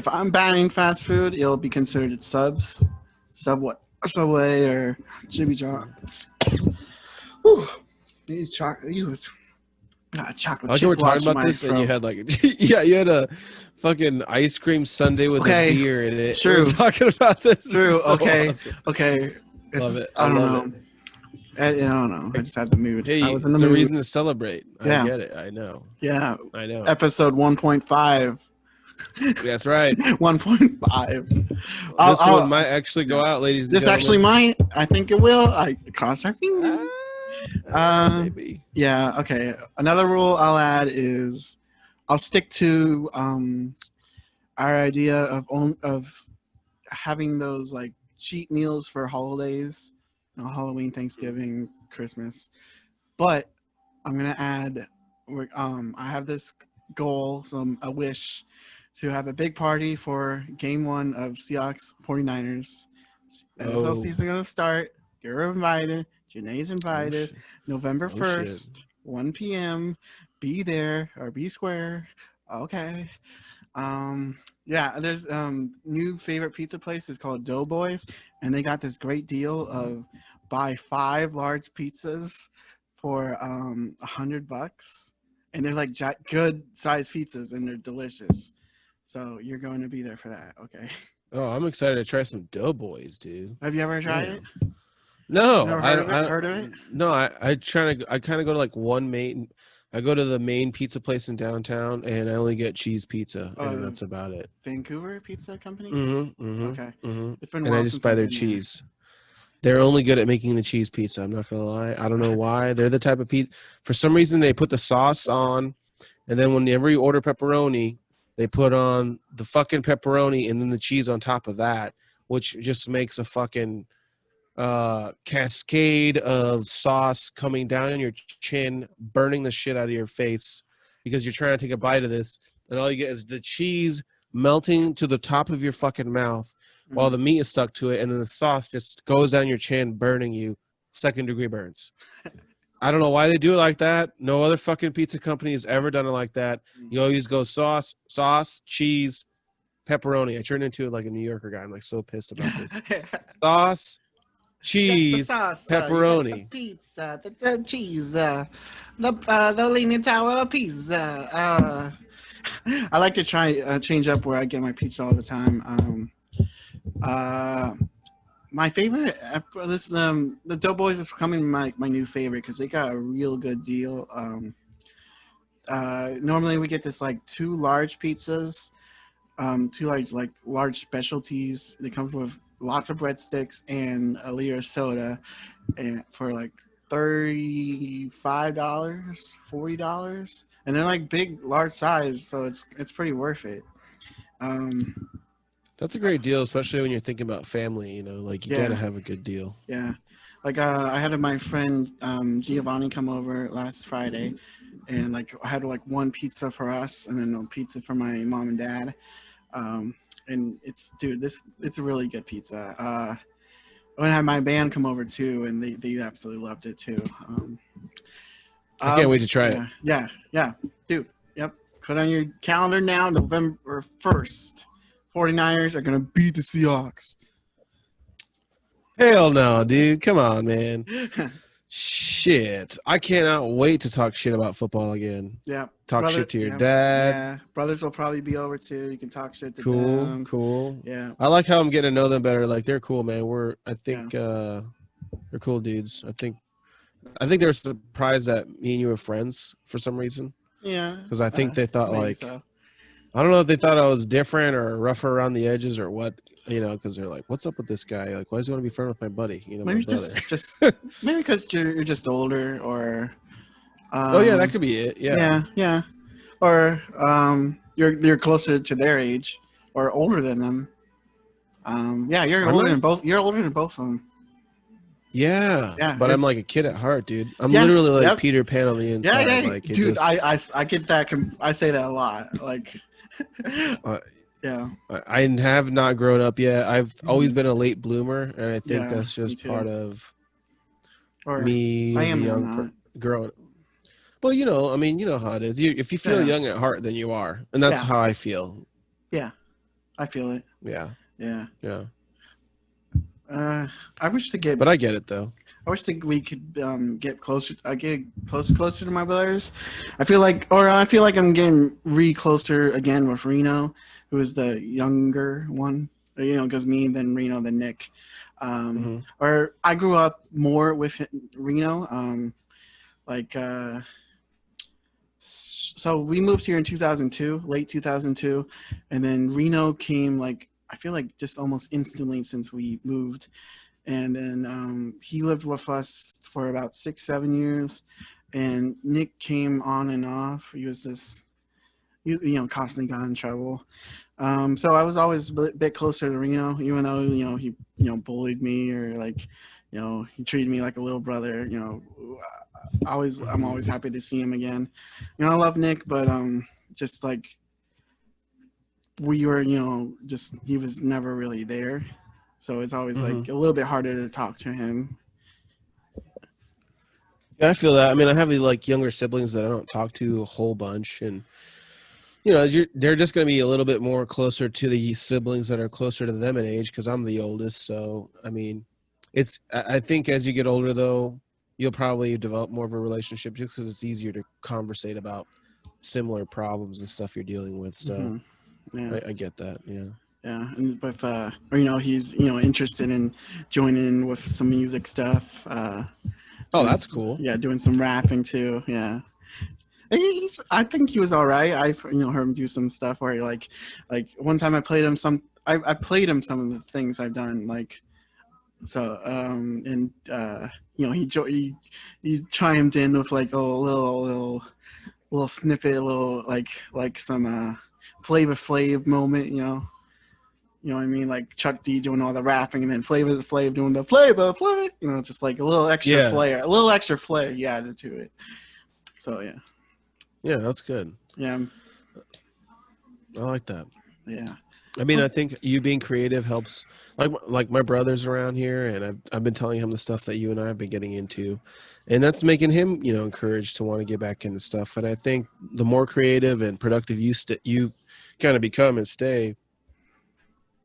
I'm banning fast food, it'll be considered subs, Subway, Subway or Jimmy John. Whew. These chocolate, you got a chocolate I like how we're chip talking lodged in about my this, and you throat. had like, yeah, you had a fucking ice cream sundae with a Okay, beer in it, and we're true, talking about this. This is true. so Okay, awesome. okay. It's Love it. just, I I don't love it. know. I don't know. I Like, just had the mood. I hey, was in the it's a mood. reason to celebrate. I Yeah, get it. I know. yeah. I know. Episode 1.5. That's right. 1.5. This one I'll might actually yeah. go out, ladies and This actually gentlemen. might. I think it will. I cross our fingers. Um, Maybe. yeah. Okay. Another rule I'll add is I'll stick to our idea of having those like cheat meals for holidays, Halloween, Thanksgiving, Christmas. But I'm gonna add. I have this. goal, a wish, to have a big party for Game 1 of Seahawks 49ers. NFL Oh, season gonna start. You're invited. Janae's oh invited. shit, November oh shit. 1st, 1 p.m. Be there or be square. Okay. Yeah, there's new favorite pizza place is called Doughboys, and they got this great deal of buy 5 large pizzas for $100, and they're like good sized pizzas and they're delicious. So you're going to be there for that, okay? Oh, I'm excited to try some Doughboys, dude. Have you ever tried it? Damn. No, Never I heard don't. of it? Heard of it? No, I try to. I kind of go to like one main. I go to the main pizza place in downtown, and I only get cheese pizza, and that's about it. Vancouver Pizza Company. Mm-hmm. Okay, Mm-hmm. Mm-hmm. it's been a And I while just since buy I've their been there. cheese. They're only good at making the cheese pizza. I'm not gonna lie. I don't know why. They're the type of pizza. For some reason, they put the sauce on, and then whenever you order pepperoni, they put on the fucking pepperoni and then the cheese on top of that, which just makes a fucking cascade of sauce coming down on your chin, burning the shit out of your face because you're trying to take a bite of this, and all you get is the cheese melting to the top of your fucking mouth while the meat is stuck to it, and then the sauce just goes down your chin, burning you, 2nd-degree burns. I don't know why they do it like that. No other fucking pizza company has ever done it like that. You always go sauce, cheese, pepperoni. I turned into like a New Yorker guy. I'm like so pissed about this. Sauce, cheese, sauce, pepperoni. pizza, the cheese, the Leaning Tower pizza. I like to try change up where I get my pizza all the time. My favorite the Doughboys is becoming my new favorite because they got a real good deal. Normally we get this like 2 large pizzas, 2 large specialties. It comes with lots of breadsticks and a liter of soda, and for like $35, $40, and they're like big, large size, so it's pretty worth it. That's a great deal, especially when you're thinking about family. You know, like you Yeah. gotta have a good deal. Yeah, like I had my friend Giovanni come over last Friday, and like I had like 1 pizza for us and then a pizza for my mom and dad. And it's a really good pizza. I had my band come over too, and they absolutely loved it too. I can't wait to try it. Yeah, dude. Yep. Put on your calendar now, November 1st. 49ers are gonna beat the Seahawks. Hell no, dude. Come on, man. Shit. I cannot wait to talk shit about football again. Yeah. Talk shit to your dad. Yeah. Brothers will probably be over too. You can talk shit to Cool, them. cool. Yeah. I like how I'm getting to know them better. Like they're cool, man. I think they're cool dudes. I think they're surprised that me and you were friends for some reason. Yeah. Because I think they thought maybe like so. I don't know if they thought I was different or rougher around the edges or what, you know, because they're like, what's up with this guy? Like, why does he want to be friends with my buddy? You know, Maybe my brother. just maybe because you're just older, or Oh yeah, that could be it. Yeah. yeah, or you're closer to their age or older than them. Yeah, you're I'm older not- than both. You're older than both of them. Yeah. Yeah, But it's- I'm like a kid at heart, dude. I'm Yeah, literally like yep. Peter Pan on the Yeah, inside. yeah, Like, it dude. just, I get that. I say that a lot. Like, yeah, I have not grown up yet. I've always been a late bloomer, and I think Yeah, that's me just too. part of or me I as a am young not. growing. Well, you know, I mean, you know how it is. If you feel Yeah. young at heart, then you are, and that's Yeah. how I feel. I feel it. Yeah, Yeah. yeah. I wish to get. But I get it though. I wish that we could get closer. I get closer to my brothers. I feel like I'm getting closer again with Reno, who is the younger one. You know, because me, then Reno, then Nick. Mhm. Or I grew up more with Reno. So we moved here in 2002, late 2002, and then Reno came like I feel like just almost instantly since we moved. And then he lived with us for about 6-7 years, and Nick came on and off. He was constantly got in trouble. So I was always a bit closer to Reno, even though he bullied me, or like he treated me like a little brother. I'm always happy to see him again. I love Nick, but just like we were, you know, just he was never really there, so it's always Hmm. like a little bit harder to talk to him. Yeah, I feel that. I mean, I have like younger siblings that I don't talk to a whole bunch, and they're just going to be a little bit more closer to the siblings that are closer to them in age because I'm the oldest. So, I mean, I think as you get older, though, you'll probably develop more of a relationship just because it's easier to conversate about similar problems and stuff you're dealing with. So, Hmm. Yeah. I get that. Yeah. Yeah, and with or you know, he's, you know, interested in joining in with some music stuff. Oh, that's cool. Yeah, doing some rapping too. Yeah, I think he was all right. I've, you know, heard him do some stuff where like one time I played him some. I played him some of the things I've done, like so. And you know, he chimed in with like a little snippet, a little like some Flavor Flav moment, you know. You know what I mean? Like Chuck D doing all the rapping, and then Flavor Flav doing the Flavor Flav. You know, just like a little extra Yeah. flair, a little extra flair he added to it. So yeah, Yeah, that's good. yeah, I like that. yeah. I mean, I think you being creative helps. Like my brother's around here, and I've been telling him the stuff that you and I have been getting into, and that's making him, encouraged to want to get back into stuff. And I think the more creative and productive you kind of become and stay,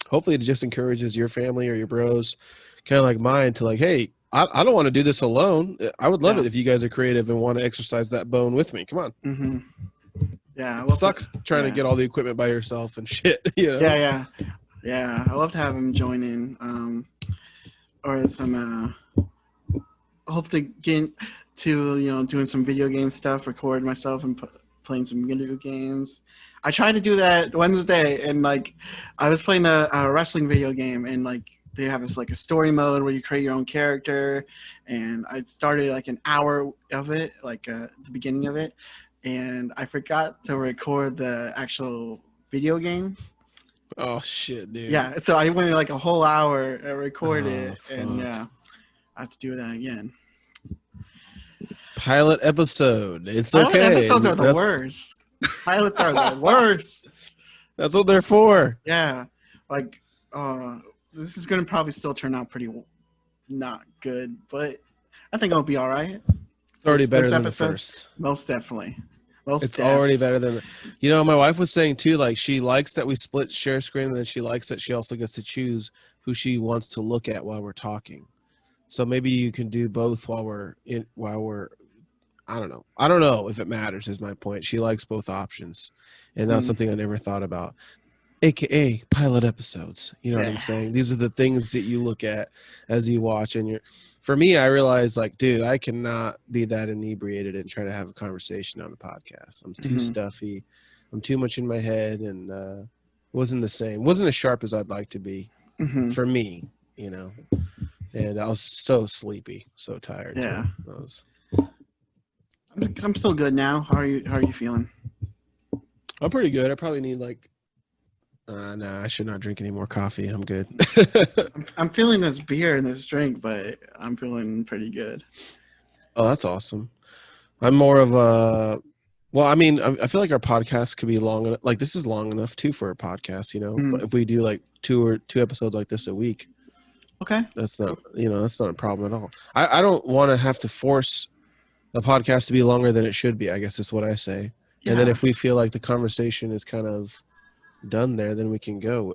hopefully it just encourages your family or your bros, kind of like mine, to like, hey, I don't want to do this alone. I would love Yeah. it if you guys are creative and want to exercise that bone with me. Come on. Mm-hmm. Yeah, I It love to, sucks trying to yeah. get all the equipment by yourself and shit. Yeah. I love to have him join in. Or some. Hope to get to, you know, doing some video game stuff, record myself and playing some video games. I tried to do that Wednesday, and like I was playing a wrestling video game, and like they have this like a story mode where you create your own character, and I started like an hour of it, like the beginning of it, and I forgot to record the actual video game. Oh shit, dude. Yeah, so I went like a whole hour and recorded Oh it, and fuck. yeah, I have to do that again. Pilot episode. It's Pilot okay. episodes are the That's worst. Pilots are the worst. that's what they're for. Yeah, like this is gonna probably still turn out pretty not good, but I think it'll be all right. It's already better This than the episode, first. most definitely, It's already better than my wife was saying too, like she likes that we split share screen, and then she likes that she also gets to choose who she wants to look at while we're talking. So maybe you can do both while we're I don't know. I don't know if it matters is my point. She likes both options. And that's something I never thought about. AKA pilot episodes. You know what I'm saying? These are the things that you look at as you watch, and for me, I realized like, dude, I cannot be that inebriated and try to have a conversation on a podcast. I'm too stuffy. I'm too much in my head, and it wasn't the same. It wasn't as sharp as I'd like to be for me, And I was so sleepy, so tired. Yeah. Too. I'm still good now. How are you feeling? I'm pretty good. I probably need like nah, I should not drink any more coffee. I'm good. I'm feeling this beer and this drink, but I'm feeling pretty good. Oh, that's awesome. I'm more of a well, I mean, I feel like our podcast could be long enough. Like this is long enough too for a podcast, But if we do like two episodes like this a week, okay, that's not a problem at all. I don't want to have to force the podcast to be longer than it should be, I guess is what I say. Yeah. And then if we feel like the conversation is kind of done there, then we can go.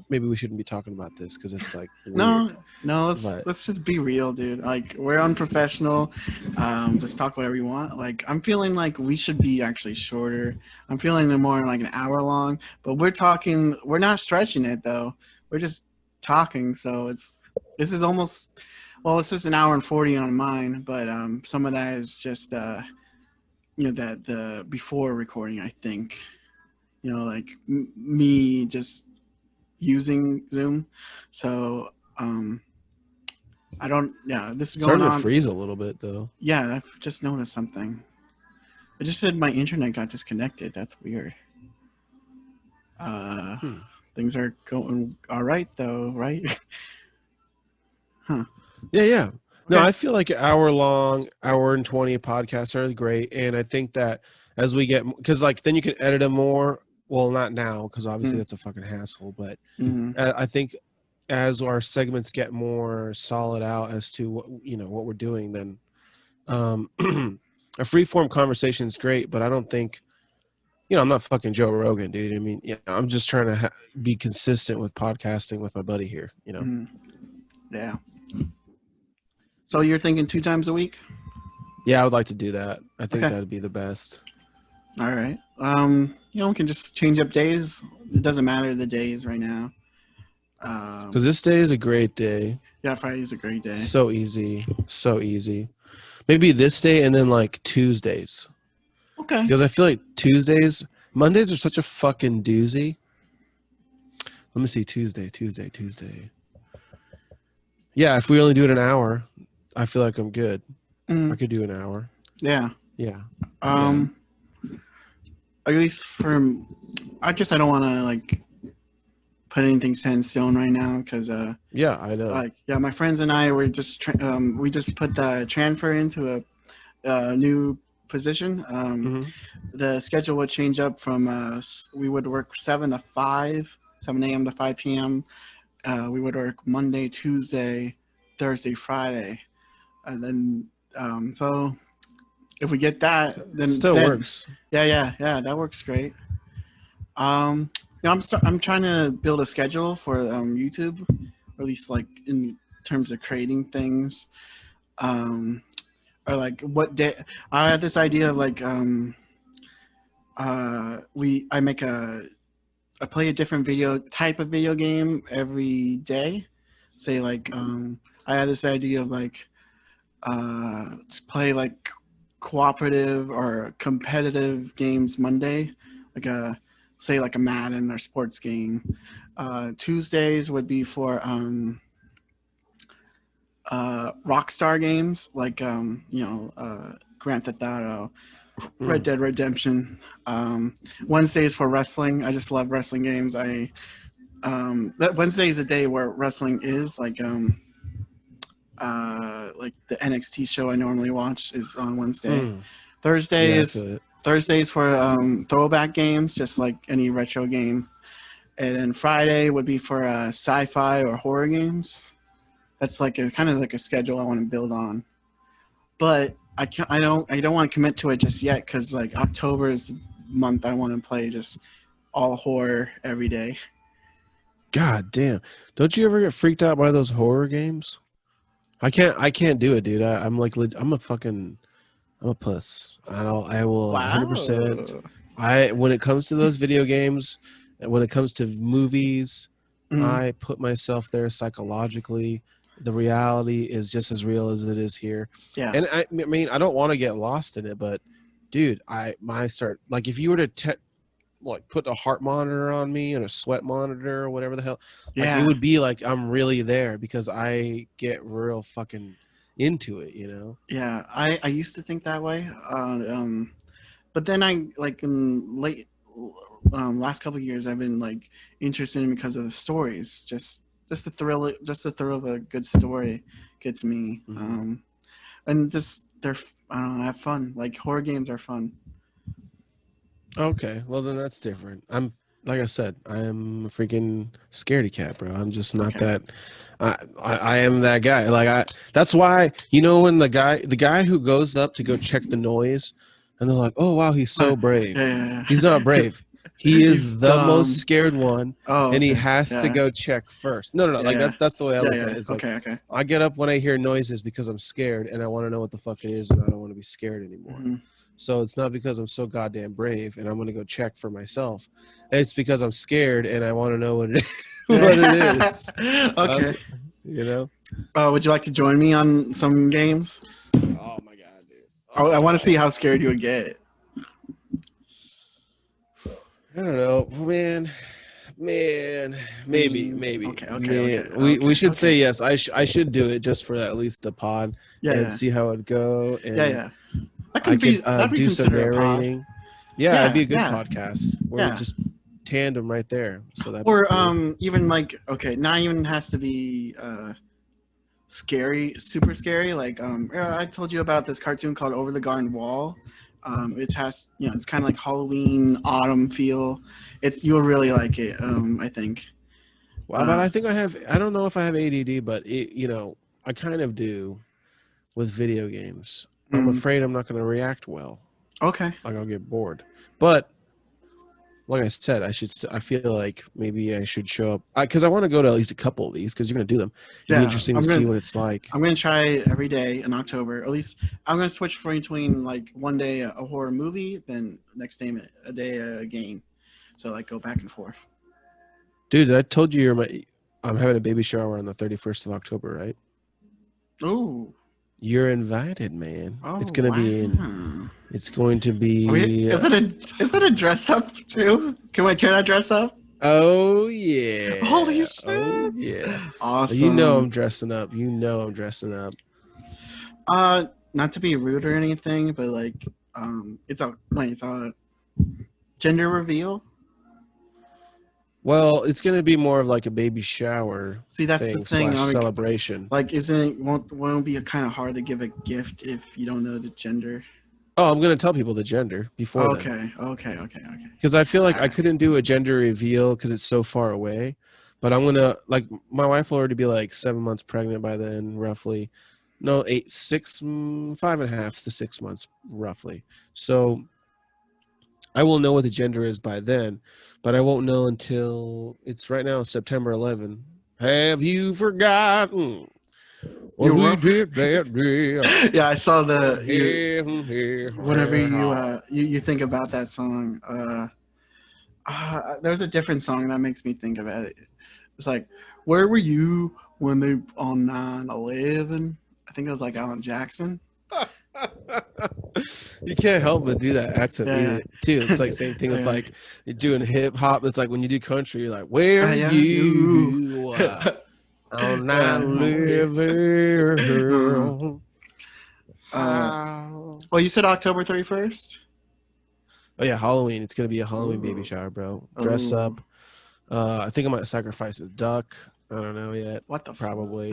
Maybe we shouldn't be talking about this because it's like weird. No, let's just be real, dude. Like we're unprofessional. Just talk whatever you want. Like I'm feeling like we should be actually shorter. I'm feeling more like an hour long, but we're not stretching it though. We're just talking. So this is almost, well, it's just an hour and 40 on mine, but some of that is just that the before recording, I think. Like me just using Zoom. So I don't. Yeah, this is starting to freeze a little bit though. Yeah, I've just noticed something. It just said my internet got disconnected. That's weird. Things are going all right though, right? Huh. Yeah. Okay. No, I feel like an hour long, hour and 20 podcasts are great, and I think that as we get, because like then you can edit them more. Well, not now, because obviously Mm. that's a fucking hassle. But Mm-hmm. I think as our segments get more solid out as to what what we're doing, then a free form conversation is great. But I don't think I'm not fucking Joe Rogan, dude. I mean, I'm just trying to be consistent with podcasting with my buddy here. Mm-hmm. Yeah. So you're thinking 2 times a week? Yeah, I would like to do that. I think Okay. that'd be the best. All right. We can just change up days. It doesn't matter the days right now. Because this day is a great day. Yeah, Friday's a great day. So easy. So easy. Maybe this day and then like Tuesdays. Okay. Because I feel like Mondays are such a fucking doozy. Let me see. Tuesday. Yeah, if we only do it an hour, I feel like I'm good. I could do an hour. Yeah. Yeah. At least I guess I don't want to like put anything set in stone right now because yeah, I know. My friends and I were just we just put the transfer into a new position. The schedule would change up from we would work 7 a.m. to 5 p.m. We would work Monday, Tuesday, Thursday, Friday, and then so if we get that, then still works. Yeah, that works great. I'm trying to build a schedule for YouTube, or at least like in terms of creating things, or like what day. I had this idea of like I play a different type of video game every day. Say like I had this idea of like to play like cooperative or competitive games Monday, like like a Madden or sports game. Tuesdays would be for Rockstar games like Grand Theft Auto, Red Dead Redemption. Wednesdays for wrestling. I just love wrestling games. That Wednesday is a day where wrestling is like the NXT show I normally watch is on Wednesday. Thursdays for throwback games, just like any retro game. And then Friday would be for sci-fi or horror games. That's like kind of like a schedule I want to build on. But I don't want to commit to it just yet because like October is the month I want to play just all horror every day. God damn! Don't you ever get freaked out by those horror games? I can't do it, dude. I'm a puss. I will 100%. When it comes to those video games, when it comes to movies, I put myself there psychologically. The reality is just as real as it is here. Yeah. And I mean, I don't want to get lost in it, but dude, if you were to put a heart monitor on me and a sweat monitor or whatever the hell, it would be like I'm really there because I get real fucking into it, Yeah, I used to think that way, but then I like in late last couple of years I've been like interested in because of the stories. Just the thrill of a good story gets me, and just I have fun. Like horror games are fun. Okay, well then that's different. Like I said, I am a freaking scaredy cat, bro. I'm just not that. I am that guy. That's why when the guy who goes up to go check the noise, and they're like, "Oh wow, he's so brave." Yeah. He's not brave. He is the most scared one, and he has to go check first. No. Like that's the way I look at it. It's okay. I get up when I hear noises because I'm scared, and I want to know what the fuck it is, and I don't want to be scared anymore. Mm-hmm. So it's not because I'm so goddamn brave and I'm going to go check for myself. It's because I'm scared and I want to know what it is. Okay. Would you like to join me on some games? Oh my God, dude. I want to see how scared you would get. I don't know, man. Maybe. Okay. We should say yes. I should do it just for at least the pod and see how it'd go. And yeah. I could do some narrating. Yeah, it'd be a good podcast. We're just tandem right there. So that even like not even has to be scary, super scary. Like I told you about this cartoon called Over the Garden Wall. It has, it's kind of like Halloween autumn feel. You'll really like it. I think. Well, but I think I don't know if I have ADD, but I kind of do with video games. I'm Mm, afraid I'm not going to react well. okay. Like I'll get bored. But like I said, I feel like maybe I should show up because I want to go to at least a couple of these because you're going to do them. It'd be interesting to see what it's like. I'm gonna try it every day in October. At least I'm gonna switch between like one day a horror movie, then next day a day a game. So like go back and forth. Dude, I told you I'm having a baby shower on the 31st of October, right? Oh. You're invited, man. Oh, it's gonna be in. It's going to be. Is it a dress up too? Can I dress up? Oh yeah! Holy shit! Oh yeah! Awesome. You know I'm dressing up. You know I'm dressing up. Not to be rude or anything, but like, it's a gender reveal. Well, it's gonna be more of like a baby shower. See, that's the thing. Celebration. Like, won't it be kind of hard to give a gift if you don't know the gender? Oh, I'm gonna tell people the gender before. Okay. Because I feel like I couldn't do a gender reveal because it's so far away. But I'm gonna my wife will already be like 7 months pregnant by then, roughly. No, 5.5 to 6 months, roughly. So I will know what the gender is by then, but I won't know until it's right now September 11. Have you forgotten what we did that day? Yeah, I saw whenever you think about that song. There's a different song that makes me think about it. It's like, where were you when they on 9/11? I think it was like Alan Jackson. You can't help but do that accent too. It's like same thing with like you're doing hip hop. It's like when you do country, you're like, where are you on 9/11? Well, you said October 31st. Oh yeah, Halloween. It's gonna be a Halloween baby shower, bro. Dress up. I think I might sacrifice a duck. I don't know yet. What the probably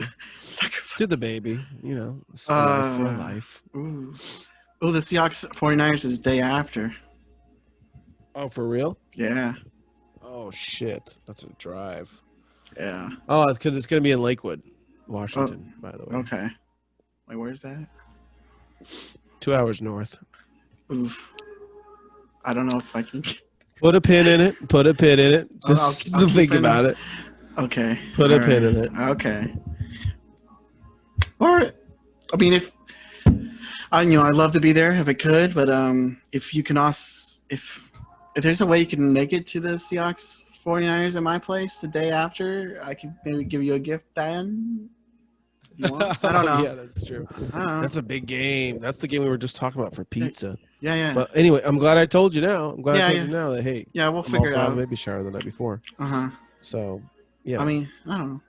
to the baby, for life. Ooh, the Seahawks 49ers is day after. Oh, for real? Yeah. Oh shit, that's a drive. Yeah. Oh, it's because it's gonna be in Lakewood, Washington. By the way. Okay. Wait, where's that? 2 hours north. Oof. I don't know if I can. Put a pin in it. Just I'll think about it. Okay. Put a pin in it. Okay. Or, I mean, I'd love to be there if I could, but if you can also, if there's a way you can make it to the Seahawks 49ers at my place the day after, I could maybe give you a gift then. If you want. I don't know. Yeah, that's true. That's a big game. That's the game we were just talking about for pizza. Yeah. But anyway, I'm glad I told you now. I told you now that hey. Yeah, we'll figure it out. Maybe shower the night before. So, yeah. I mean, I don't know.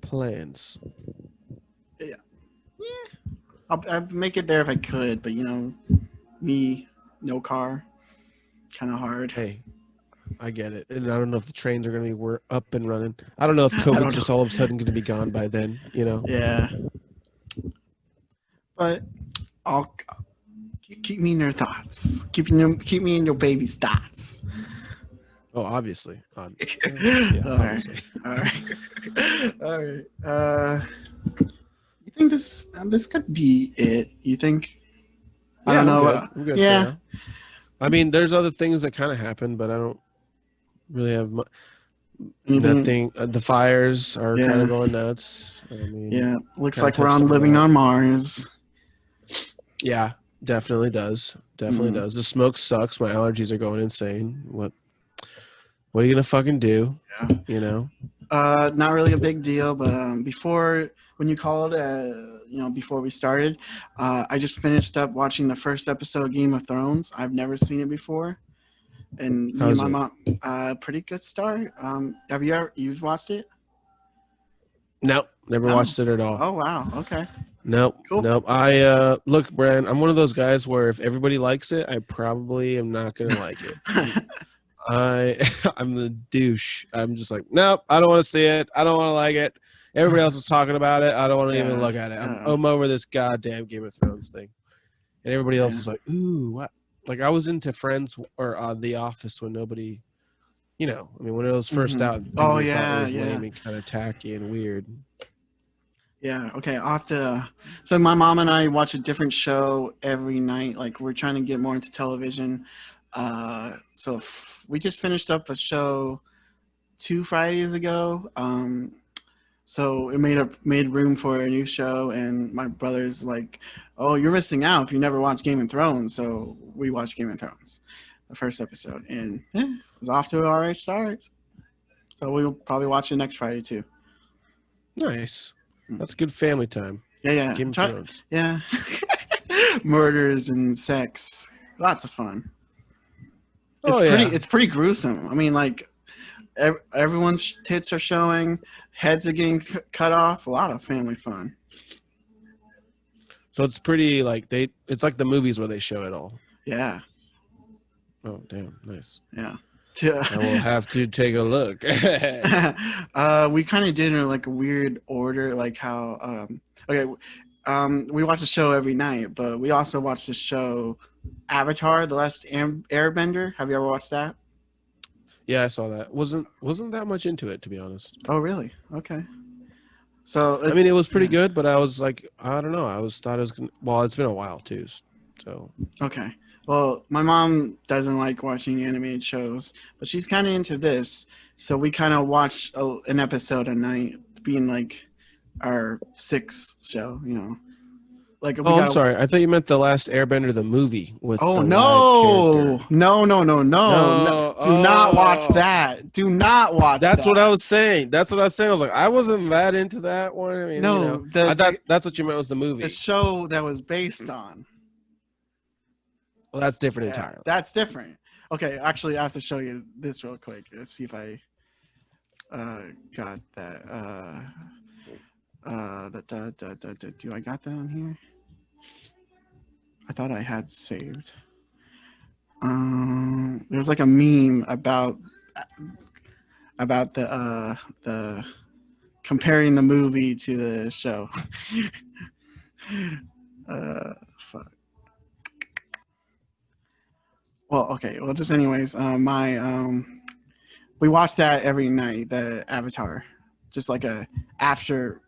Plans. Yeah. I'd make it there if I could, but me, no car, kind of hard. Hey, I get it, and I don't know if the trains are going to be up and running. I don't know if COVID's just all of a sudden going to be gone by then. Yeah. But I'll keep me in your thoughts. Keep me in your baby's thoughts. Oh, obviously. Obviously. All right. You think this could be it? You think? I don't know. I'm good yeah. I mean, there's other things that kind of happen, but I don't really have much. The fires are kind of going nuts. I mean, looks like we're living on Mars. Yeah, definitely does. Does. The smoke sucks. My allergies are going insane. What are you gonna fucking do? Yeah. Not really a big deal, but when you called, before we started, I just finished up watching the first episode of Game of Thrones. I've never seen it before, and me and my mom, pretty good start. Have you've watched it? Nope, never watched it at all. Oh wow, okay. Nope, cool. Nope. I look, Brand. I'm one of those guys where if everybody likes it, I probably am not gonna like it. I'm the douche. I'm just like, nope, I don't want to see it. I don't want to like it. Everybody else is talking about it. I don't want to even look at it. I'm over this goddamn Game of Thrones thing. and everybody else Yeah. was like, "Ooh, what?" Like I was into Friends or The Office when nobody, you know, I mean, when it was first out, Oh people thought it yeah, was yeah. lame and kind of tacky and weird. Yeah, okay. I'll have to. So my mom and I watch a different show every night. Like we're trying to get more into television. We just finished up a show 2 Fridays ago. So it made room for a new show, and my brother's like, "Oh, you're missing out if you never watched Game of Thrones." So we watched Game of Thrones, the first episode, and yeah, it was off to an alright start. So we'll probably watch it next Friday too. Nice. Mm. That's good family time. Yeah, yeah, Game of Thrones. yeah. Murders and sex, lots of fun. Oh yeah. It's pretty gruesome. I mean, like everyone's tits are showing, heads are getting cut off. A lot of family fun. So it's pretty like it's like the movies where they show it all. Yeah, Oh damn, nice. yeah. I will have to take a look. We kind of did it in like a weird order, like how okay, we watch the show every night, but we also watch the show Avatar: The Last Airbender. Have you ever watched that? Yeah, I saw that. Wasn't that much into it, to be honest. Oh, really? Okay. So I mean, it was pretty yeah. good, but I was like, I don't know. Thought it was gonna, well, it's been a while too. So Okay. Well, my mom doesn't like watching animated shows, but she's kind of into this. So we kind of watch an episode a night, being like our sixth show, you know. Like we oh, I'm got. sorry. I thought you meant The Last Airbender, the movie with Oh the live no! character. No! No, Do not watch oh, that. Do not watch that's that. what I was saying. That's what I was saying. I was like, I wasn't that into that one. I mean, you know, No, I thought that's what you meant was the movie. the show that was based on. Well, that's different Yeah, entirely. that's different. Okay, actually, I have to show you this real quick. Let's see if I got that. Do I got that on here? I thought I had saved. There's like a meme about the comparing the movie to the show. Fuck. Well, okay. Well, just anyways, we watch that every night. The Avatar, just like a after,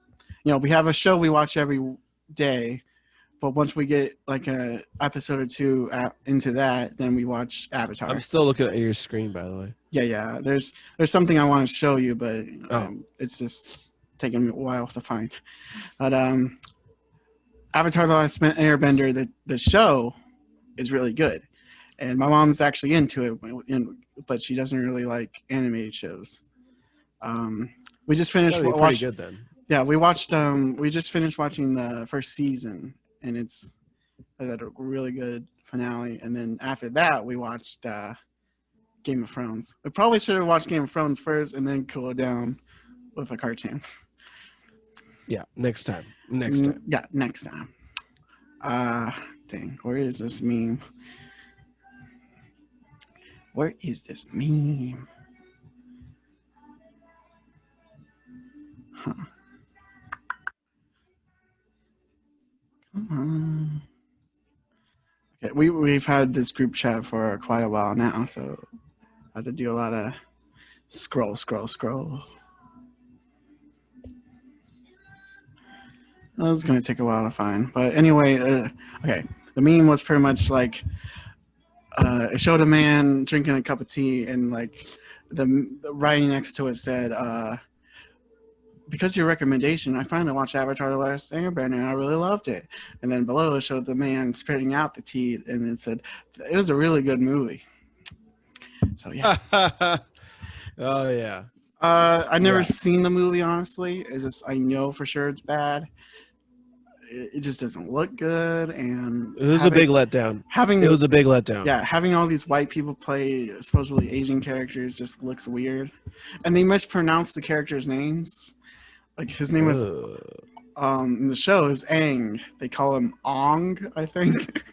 we have a show we watch every day, but once we get like a episode or two into that, then we watch Avatar. I'm still looking at your screen, by the way. Yeah. There's something I want to show you, but Oh. it's just taking me a while to find. But Avatar: The Last Airbender, the show is really good, and my mom's actually into it, but she doesn't really like animated shows. We just finished watching. Good then. Yeah, we just finished watching the first season, and it's had a really good finale. And then after that, we watched Game of Thrones. We probably should have watched Game of Thrones first, and then cool it down with a cartoon. Yeah, next time. Yeah, next time. Dang, where is this meme? Where is this meme? Huh. Come on. Okay, we've had this group chat for quite a while now, so I have to do a lot of scroll. Well, it's going to take a while to find. But anyway, okay. The meme was pretty much like it showed a man drinking a cup of tea, and like the writing next to it said, because of your recommendation, I finally watched Avatar: The Last Airbender, and I really loved it. And then below it showed the man spitting out the tea, and it said, it was a really good movie. So, yeah. Oh, yeah. I never seen the movie, honestly. It's just, I know for sure it's bad. It just doesn't look good, and it was a big letdown. It was a big letdown. Yeah, having all these white people play supposedly Asian characters just looks weird, and they mispronounced the characters' names. Like his name was in the show is Aang. They call him Ong, I think.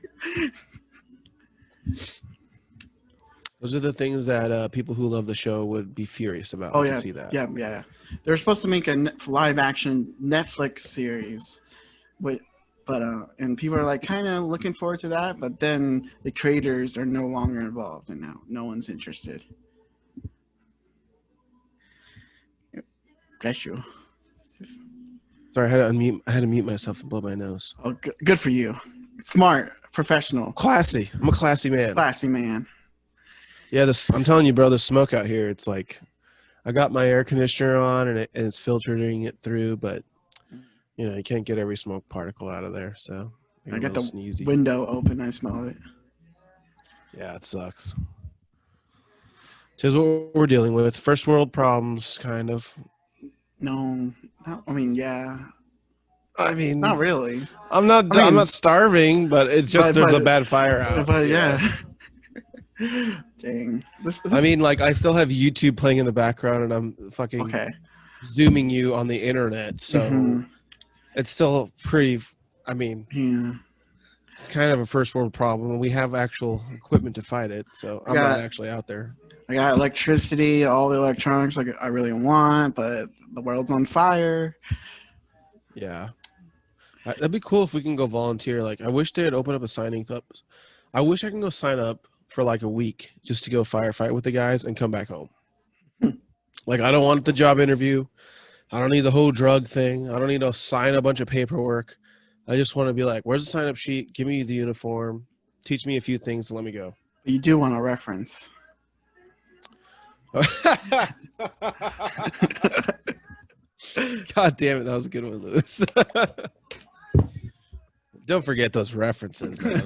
Those are the things that people who love the show would be furious about. Oh, I yeah. can see that. Yeah. They were supposed to make a live action Netflix series, but But and people are like kind of looking forward to that, but then the creators are no longer involved, and now no one's interested. Bless you. Sorry, I had to unmute. I had to mute myself and blow my nose. Oh, good for you. Smart, professional, Classy. I'm a classy man. classy man. Yeah, I'm telling you, bro, the smoke out here, it's like I got my air conditioner on and it's filtering it through, but you know, you can't get every smoke particle out of there. So I got the sneezy. window open. I smell it. Yeah, it sucks. Tis what we're dealing with. First world problems, kind of. No, I mean, yeah. I mean, Not really. I'm not starving, but it's just there's a bad fire out. But yeah. Dang. I mean, like I still have YouTube playing in the background, and I'm fucking zooming you on the internet, so it's still pretty. I mean, yeah, it's kind of a first world problem. We have actual equipment to fight it, so I'm not actually out there. I got electricity, all the electronics like I really want, but the world's on fire. Yeah. That'd be cool if we can go volunteer. Like, I wish they had opened up a signing up. I wish I can go sign up for like a week just to go firefight with the guys and come back home. Like, I don't want the job interview. I don't need the whole drug thing. I don't need to sign a bunch of paperwork. I just want to be like, where's the sign up sheet? Give me the uniform. Teach me a few things and let me go. You do want a reference. God damn it. That was a good one, Lewis. Don't forget those references, man.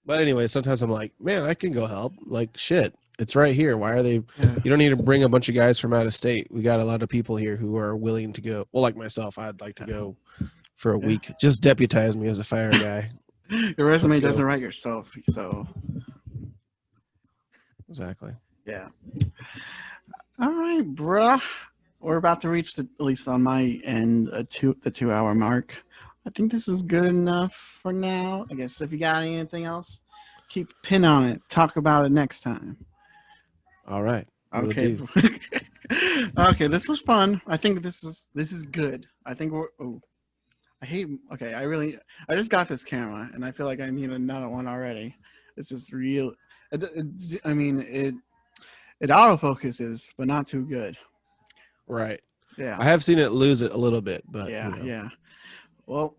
But anyway, sometimes I'm like, man, I can go help. Like, shit, it's right here. Why are they? Yeah. You don't need to bring a bunch of guys from out of state. We got a lot of people here who are willing to go. Well, like myself, I'd like to go for a week. Just deputize me as a fire guy. Your resume doesn't write yourself, so. Exactly. Yeah. All right, bruh. We're about to reach, at least on my end, the 2-hour mark. I think this is good enough for now. I guess if you got anything else, keep a pin on it. Talk about it next time. All right. Okay. Okay, this was fun. I think this is good. I think we're. Oh, I hate. Okay, I just got this camera, and I feel like I need another one already. This is real. I mean, it autofocuses, but not too good. Right. Yeah. I have seen it lose it a little bit, but yeah. Well,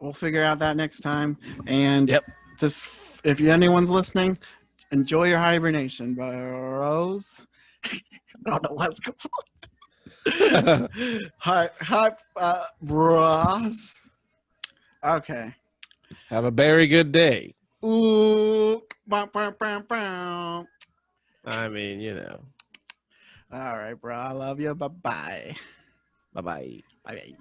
we'll figure out that next time. And just if anyone's listening, enjoy your hibernation, bros. I don't know what's going on. Hi, bros. Okay. Have a very good day. Ooh. I mean, you know. All right, bro. I love you. Bye-bye. Bye-bye. Bye-bye.